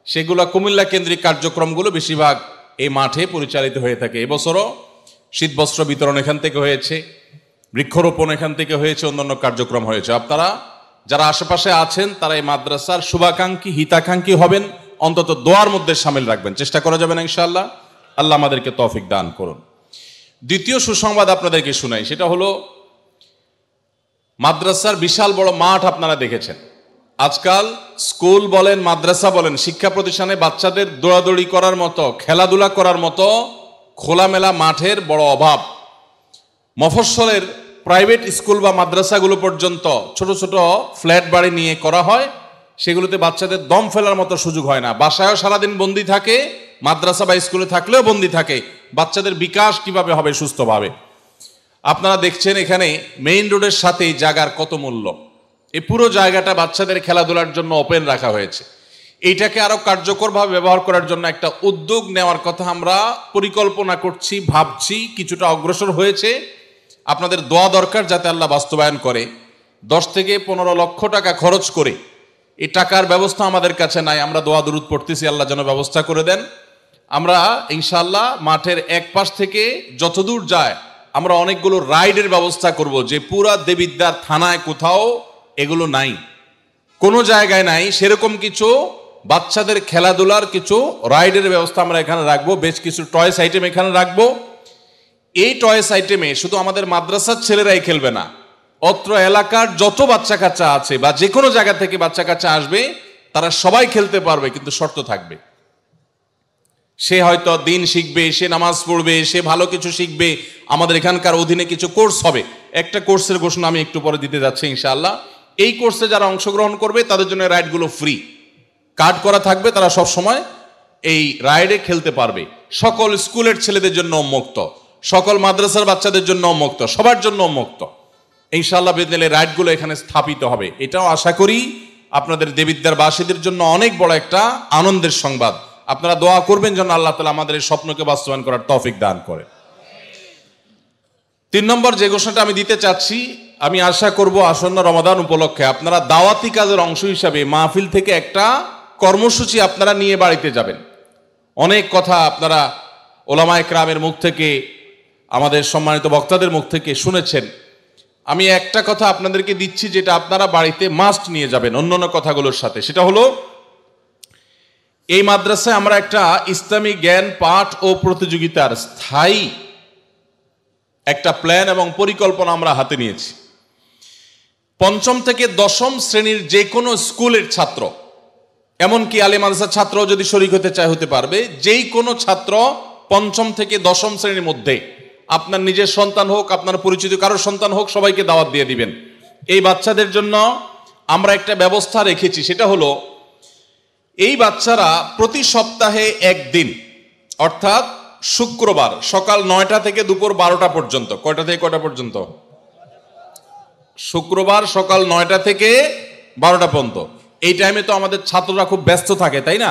[SPEAKER 2] সেগুলো কুমিল্লা কেন্দ্রিক কার্যক্রমগুলো বেশিরভাগ এই মাঠে পরিচালিত হয়ে থাকে। এবছরও শীতবস্ত্র বিতরণ এখান থেকে হয়েছে, বৃক্ষরোপণ এখান থেকে হয়েছে, অন্যান্য কার্যক্রম হয়েছে। আপনারা যারা আশেপাশে আছেন তারা এই মাদ্রাসার শুভাকাঙ্ক্ষী, হিতাকাঙ্ক্ষী হবেন, অন্তত দোয়ার মধ্যে সামিল রাখবেন, চেষ্টা করা যাবে না ইনশাআল্লাহ। আল্লাহ আমাদেরকে তৌফিক দান করুন। দ্বিতীয় সুসংবাদ আপনাদেরকে শুনাই, সেটা হলো মাদ্রাসার বিশাল বড় মাঠ আপনারা দেখেছেন। আজকাল স্কুল বলেন, মাদ্রাসা বলেন, শিক্ষা প্রতিষ্ঠানে বাচ্চাদের দৌড়াদৌড়ি করার মতো, খেলাধুলা করার মতো খোলামেলা মাঠের বড় অভাব। মফস্বলের প্রাইভেট স্কুল বা মাদ্রাসাগুলো পর্যন্ত ছোট ছোট ফ্ল্যাট বাড়ি নিয়ে করা হয়, সেগুলোতে বাচ্চাদের দম ফেলার মতো সুযোগ হয় না। বাসায়ও সারাদিন বন্দি থাকে, মাদ্রাসা বা স্কুলে থাকলেও বন্দি থাকে। বাচ্চাদের বিকাশ কিভাবে হবে সুস্থভাবে? আপনারা দেখছেন এখানে মেইন রোডের সাথেই জায়গার কত মূল্য। এই পুরো জায়গাটা বাচ্চাদের খেলাধুলার জন্য ওপেন রাখা হয়েছে। এইটাকে আরো কার্যকরভাবে ব্যবহার করার জন্য একটা উদ্যোগ নেওয়ার কথা আমরা পরিকল্পনা করছি, ভাবছি, কিছুটা অগ্রসর হয়েছে। আপনাদের দোয়া দরকার যাতে আল্লাহ বাস্তবায়ন করে। 10 থেকে 15 লক্ষ টাকা খরচ করে, এই টাকার ব্যবস্থা আমাদের কাছে নাই, আমরা দোয়া দুরুদ পড়তেছি, আল্লাহ যেন ব্যবস্থা করে দেন। আমরা ইনশাআল্লাহ মাঠের এক পাশ থেকে যতদূর যায় আমরা অনেকগুলো রাইডের ব্যবস্থা করব, যে পুরা দেবিদ্বার থানায় কোথাও এগুলো নাই, কোনো জায়গায় নাই। সেরকম কিছু বাচ্চাদের খেলাধুলার কিছু রাইডের ব্যবস্থা আমরা এখানে রাখবো। বেশ কিছু টয়েস আইটেম এখানে রাখবো। এই টয়েস আইটেমে শুধু আমাদের মাদ্রাসার ছেলেরাই খেলবে না, অত্র এলাকার যত বাচ্চা কাচ্চা আছে বা যে কোনো জায়গা থেকে বাচ্চা কাচ্চা আসবে তারা সবাই খেলতে পারবে, কিন্তু শর্ত থাকবে। সে হয়তো দিন শিখবে, সে নামাজ পড়বে, সে ভালো কিছু শিখবে। আমাদের এখানকার অধীনে কিছু কোর্স হবে, একটা কোর্সের ঘোষণা আমি একটু পরে দিতে যাচ্ছি ইনশাআল্লাহ। এই কোর্সে যারা অংশগ্রহণ করবে তাদের জন্য রাইডগুলো ফ্রি, কার্ড করা থাকবে, তারা সব সময় এই রাইডে খেলতে পারবে। সকল স্কুলের ছেলেদের জন্য উন্মুক্ত, সকল মাদ্রাসার বাচ্চাদের জন্য উন্মুক্ত, সবার জন্য উন্মুক্ত ইনশাআল্লাহ। বিদিনিল্লাহ রাইডগুলো এখানে স্থাপিত হবে। এটাও আশা করি আপনাদের দেবিদ্বারবাসীদের জন্য অনেক বড় একটা আনন্দের সংবাদ। আপনারা দোয়া করবেন যেন আল্লাহ তাআলা আমাদের এই স্বপ্নকে বাস্তবায়ন করার তৌফিক দান করে। 3 নম্বর যে ঘোষণাটা আমি দিতে চাচ্ছি, আমি আশা করব আসন্ন রমাদান উপলক্ষে আপনারা দাওয়াতি কাজের অংশ হিসাবে মাহফিল থেকে একটা কর্মসূচি আপনারা নিয়ে বাড়িতে যাবেন। অনেক কথা আপনারা ওলামায়ে কেরামের মুখ থেকে, আমাদের সম্মানিত বক্তাদের মুখ থেকে শুনেছেন। আমি একটা কথা আপনাদেরকে দিচ্ছি, যেটা আপনারা বাড়িতে মাস্ট নিয়ে যাবেন অন্যান্য কথাগুলোর সাথে। সেটা হলো, এই মাদ্রাসায় আমরা একটা ইসলামী জ্ঞান পাঠ ও প্রতিযোগিতার স্থায়ী একটা প্ল্যান এবং পরিকল্পনা আমরা হাতে নিয়েছি। পঞ্চম থেকে দশম শ্রেণীর যে কোনো স্কুলের ছাত্র, এমনকি আলিম মাদ্রাসার ছাত্র যদি শরীক হতে চায় হতে পারবে, যেই কোনো ছাত্র পঞ্চম থেকে দশম শ্রেণীর মধ্যে, আপনার নিজের সন্তান হোক, আপনার পরিচিত কারোর সন্তান হোক, সবাইকে দাওয়াত দিয়ে দিবেন। এই বাচ্চাদের জন্য আমরা একটা ব্যবস্থা রেখেছি, সেটা হলো এই বাচ্চারা প্রতি সপ্তাহে একদিন, অর্থাৎ শুক্রবার সকাল 9টা থেকে দুপুর 12টা পর্যন্ত। কয়টা থেকে কয়টা পর্যন্ত? শুক্রবার সকাল 9টা থেকে 12টা পর্যন্ত। এই টাইমে তো আমাদের ছাত্ররা খুব ব্যস্ত থাকে, তাই না?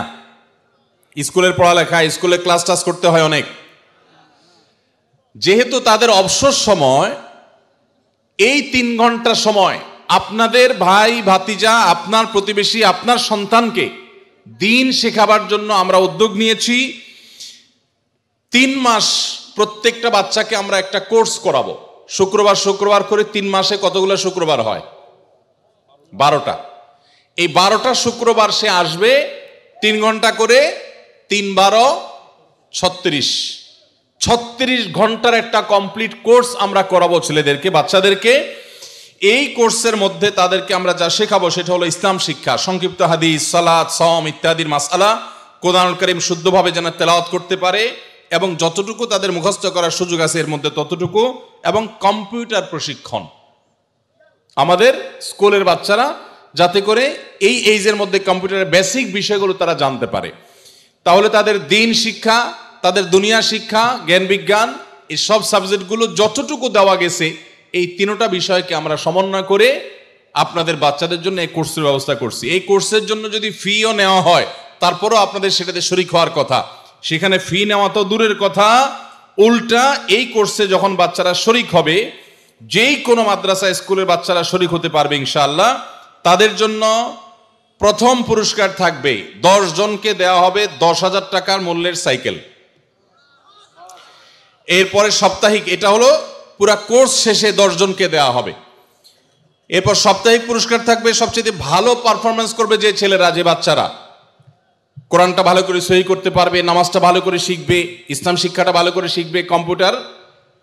[SPEAKER 2] স্কুলের পড়ালেখা, স্কুলে ক্লাস টাস করতে হয় অনেক। যেহেতু তাদের অবসর সময় এই 3 ঘন্টা সময়, আপনাদের ভাই ভাতিজা, আপনার প্রতিবেশী, আপনার সন্তানকে দিন শেখাবার জন্য আমরা উদ্যোগ নিয়েছি। 3 মাস প্রত্যেকটা বাচ্চাকে আমরা একটা কোর্স করাবো, শুক্রবার করে। 3 মাসে কতগুলো শুক্রবার হয়? 12টা। এই 12টা শুক্রবার সে আসবে, 3 ঘন্টা করে, 3 12 36 ঘন্টার একটা কমপ্লিট কোর্স আমরা করাবো ছেলেদেরকে, বাচ্চাদেরকে। এই কোর্সের মধ্যে তাদেরকে আমরা যা শেখাবো সেটা হলো ইসলাম শিক্ষা, সংক্ষিপ্ত হাদিস, সালাত, সাওম ইত্যাদির মাসআলা, কোরআনুল কারীম শুদ্ধভাবে যেন তেলাওয়াত করতে পারে, এবং যতটুকু তাদের মুখস্থ করার সুযোগ আছে এর মধ্যে ততটুকু, এবং কম্পিউটার প্রশিক্ষণ। আমাদের স্কুলের বাচ্চারা যাতে করে এই এইজের মধ্যে কম্পিউটারের বেসিক বিষয়গুলো তারা জানতে পারে, তাহলে তাদের দিন শিক্ষা, তাদের দুনিয়া শিক্ষা, জ্ঞান বিজ্ঞান, এই সব সাবজেক্টগুলো যতটুকু দেওয়া গেছে, এই 3টা বিষয়কে আমরা সমন্বয় করে আপনাদের বাচ্চাদের জন্য এই কোর্সের ব্যবস্থা করছি। এই কোর্সের জন্য যদি ফিও নেওয়া হয়, তারপরও আপনাদের সেটাতে শরীক হওয়ার কথা। সেখানে ফি নেওয়া তো দূরের কথা, উল্টা এই কোর্সে যখন বাচ্চারা শরীক হবে, যেই কোনো মাদ্রাসা স্কুলের বাচ্চারা শরীক হতে পারবে ইনশাআল্লাহ। তাদের জন্য প্রথম পুরস্কার থাকবে, 10 জনকে দেওয়া হবে 10,000 টাকার মূল্যের সাইকেল। এরপরে সাপ্তাহিক, এটা হলো পুরা কোর্স শেষে 10 জনকে দেওয়া হবে। এরপর সাপ্তাহিক পুরস্কার থাকবে, সবচেয়ে ভালো পারফরমেন্স করবে যে ছেলেরা, যে বাচ্চারা কোরআনটা ভালো করে সহি করতে পারবে, নামাজটা ভালো করে শিখবে, ইসলাম শিক্ষাটা ভালো করে শিখবে, কম্পিউটার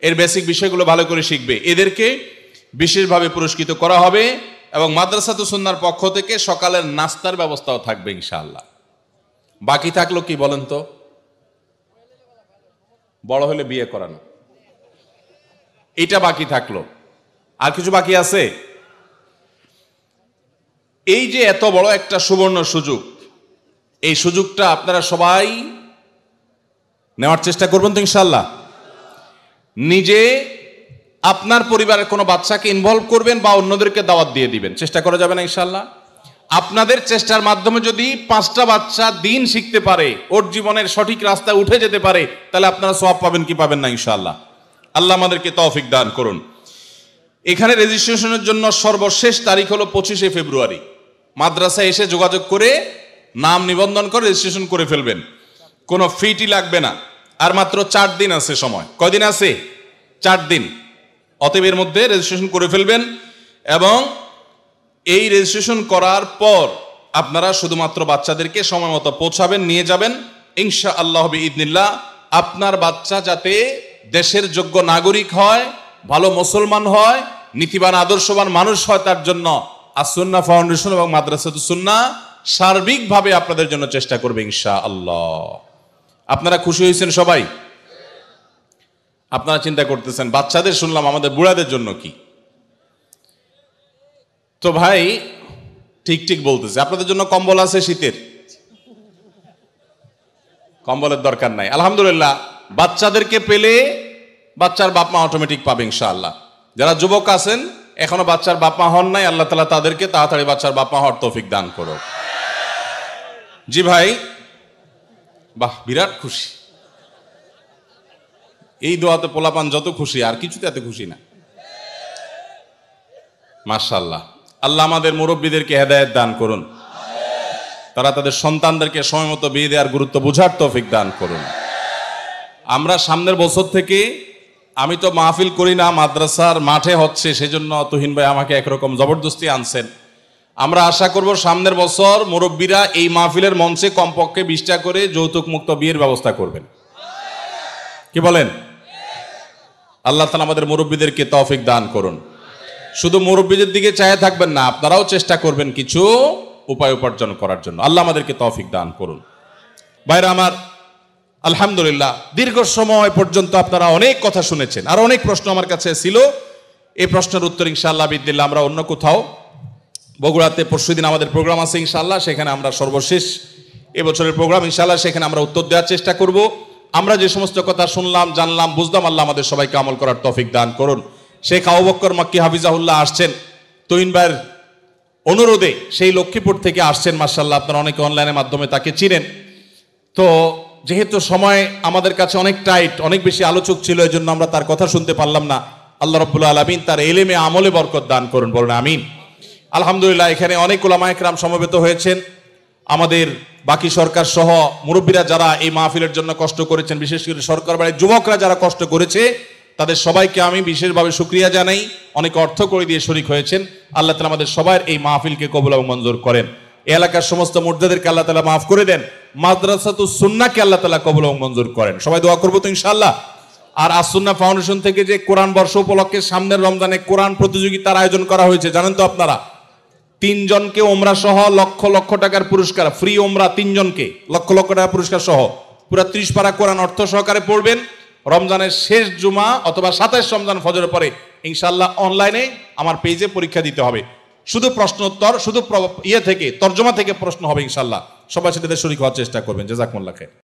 [SPEAKER 2] এর বেসিক বিষয়গুলো ভালো করে শিখবে, এদেরকে বিশেষভাবে পুরস্কৃত করা হবে। এবং মাদ্রাসাতুস সুন্নাহর পক্ষ থেকে সকালের নাস্তার ব্যবস্থাও থাকবে ইনশাআল্লাহ। বাকি থাকলো কি বলেন তো? বড় হলে বিয়ে করানো, এটা বাকি থাকলো। আর কিছু বাকি আছে? এই যে এত বড় একটা সুবর্ণ সুযোগ, এই সুযোগটা আপনারা সবাই নেওয়ার চেষ্টা করবেন তো ইনশাআল্লাহ। নিজে আপনার পরিবারের কোনো বাচ্চাকে ইনভলভ করবেন বা অন্যদেরকে দাওয়াত দিয়ে দিবেন, চেষ্টা করা যাবে না ইনশাআল্লাহ। আপনাদের চেষ্টার মাধ্যমে যদি 5টা বাচ্চা দিন শিখতে পারে, ওর জীবনের সঠিক রাস্তায় উঠে যেতে পারে, তাহলে আপনারা সওয়াব পাবেন কি পাবেন না ইনশাআল্লাহ। আল্লাহ আমাদেরকে তৌফিক দান করুন। এখানে রেজিস্ট্রেশনের জন্য সর্বশেষ তারিখ হলো 25শে ফেব্রুয়ারি। মাদ্রাসায় এসে যোগাযোগ করে নাম নিবন্ধন করে রেজিস্ট্রেশন করে ফেলবেন, কোনো ফিটি লাগবে না। আর মাত্র 4 দিন আছে সময়। কয়দিন আছে? 4 দিন। অতএব এর মধ্যে রেজিস্ট্রেশন করে ফেলবেন, এবং এই রেজিস্ট্রেশন করার পর আপনারা শুধুমাত্র বাচ্চাদেরকে সময় মতো পৌঁছাবেন, নিয়ে যাবেন ইনশাআল্লাহ বিইذনিল্লাহ। আপনার বাচ্চা যাতে দেশের যোগ্য নাগরিক হয়, ভালো মুসলমান হয়, নীতিবান আদর্শবান মানুষ হয়, তার জন্য আস-সুন্নাহ ফাউন্ডেশন এবং মাদ্রাসাতুস সুন্নাহ সার্বিকভাবে আপনাদের জন্য চেষ্টা করবে ইনশাআল্লাহ। আপনারা খুশি হয়েছেন সবাই? আপনারা চিন্তা করতেছেন বাচ্চাদের শুনলাম, আমাদের বুড়াদের জন্য কি? তো ভাই ঠিক বলতেছে, আপনাদের জন্য কম্বল আছে শীতের, কম্বলের দরকার নাই আলহামদুলিল্লাহ। বাচ্চাদেরকে পেলে বাচ্চার বাপ মা অটোমেটিক পাবে ইনশাআল্লাহ। যারা যুবক আছেন এখনো বাচ্চার বাপ মা হন নাই, আল্লাহ তাআলা তাদেরকে তাড়াতাড়ি বাচ্চার বাপ মা হওয়ার তৌফিক দান করুন। জি ভাই, বাহ, বিরাট খুশি। এই দোয়াতে পোলাপান যত খুশি, আর কিছুতে এত খুশি না। মাশাআল্লাহ। আল্লাহ আমাদের মুরব্বীদেরকে হেদায়েত দান করুন, তারা তাদের সন্তানদেরকে সময়মতো বিয়ে দেওয়ার গুরুত্ব বুঝার তৌফিক দান করুন। আমরা সামনের বছর থেকে, আমি তো মাহফিল করি না, মাদ্রাসার মাঠে হচ্ছে, সেজন্য তুহিন ভাই আমাকে একরকম জবরদস্তি আনছেন। আমরা আশা করব সামনের বছর মুরব্বীরা এই মাহফিলের মঞ্চে কমপক্ষে 20টা করে যৌতুক মুক্ত বিয়ের ব্যবস্থা করবেন। কি বলেন? আল্লাহ তাআলা আমাদের মুরব্বীদেরকে তৌফিক দান করুন। শুধু মুরব্বীদের দিকে চায় থাকবেন না, আপনারাও চেষ্টা করবেন কিছু উপায় উপার্জন করার জন্য। আল্লাহ আমাদেরকে তৌফিক দান করুন। ভাইরা আমার, আলহামদুলিল্লাহ দীর্ঘ সময় পর্যন্ত আপনারা অনেক কথা শুনেছেন, আর অনেক প্রশ্ন আমার কাছে ছিল। এই প্রশ্নের উত্তর ইনশাআল্লাহ বিদিল্লাহ আমরা অন্য কোথাও, বগুড়াতে পরশুদিন আমাদের প্রোগ্রাম আছে ইনশাআল্লাহ, সেখানে আমরা সর্বশেষ এবছরের প্রোগ্রাম ইনশাআল্লাহ, সেখানে আমরা উত্তর দেওয়ার চেষ্টা করব। আমরা যে সমস্ত কথা শুনলাম, জানলাম, বুঝলাম, আল্লাহ আমাদের সবাইকে আমল করার তৌফিক দান করুন। শেখ আবু বকর মক্কি হাফিজাহুল্লাহ আসছেন তুহিন ভাইয়ের অনুরোধে, সেই লক্ষ্মীপুর থেকে আসছেন। মাশাআল্লাহ, আপনারা অনেকে অনলাইনের মাধ্যমে তাকে চিনেন। তো যেহেতু সময় আমাদের কাছে অনেক টাইট, অনেক বেশি আলোচক ছিল, এই জন্য আমরা তার কথা শুনতে পারলাম না। আল্লাহ রাব্বুল আলামিন তার ইলমে আমলে বরকত দান করুন, বলুন আমিন। আলহামদুলিল্লাহ, এখানে অনেক উলামায়ে কেরাম সমবেত হয়েছেন। আমাদের বাকি সরকার সহ মুরব্বীরা যারা এই মাহফিলের জন্য কষ্ট করেছেন, বিশেষ করে সরকার বাড়ির যুবকরা যারা কষ্ট করেছে, তাদের সবাইকে আমি বিশেষভাবে শুকরিয়া জানাই। অনেক অর্থ করে দিয়ে শরীক হয়েছেন। আল্লাহ তাআলা আমাদের সবার এই মাহফিলকে কবুল এবং মঞ্জুর করেন। এই এলাকার সমস্ত মুর্দাদেরকে আল্লাহ তাআলা মাফ করে দেন। মাদ্রাসাতুস সুন্নাহকে আল্লাহ তাআলা কবুল এবং মঞ্জুর করেন। সবাই দোয়া করবো তো ইনশাআল্লাহ। আর আসুন্নাহ ফাউন্ডেশন থেকে যে কোরআন বর্ষ উপলক্ষে সামনের রমজানে কোরআন প্রতিযোগিতার আয়োজন করা হয়েছে, জানেন তো আপনারা? 3 জনকে ওমরা সহ লক্ষ লক্ষ টাকার পুরস্কার, ফ্রি ওমরা 3 জনকে লক্ষ লক্ষ টাকা পুরস্কার সহ পুরা 30 পারা কোরআন অর্থ সহকারে পড়বেন। রমজানের শেষ জুমা অথবা 27 রমজান ফজরের পরে ইনশাআল্লাহ অনলাইনে আমার পেজে পরীক্ষা দিতে হবে। শুধু প্রশ্ন উত্তর, শুধু থেকে তর্জমা থেকে প্রশ্ন হবে ইনশাআল্লাহ। সবাই সেটাতে শরীক হওয়ার চেষ্টা করবেন। জাযাকুমুল্লাহ খাইর।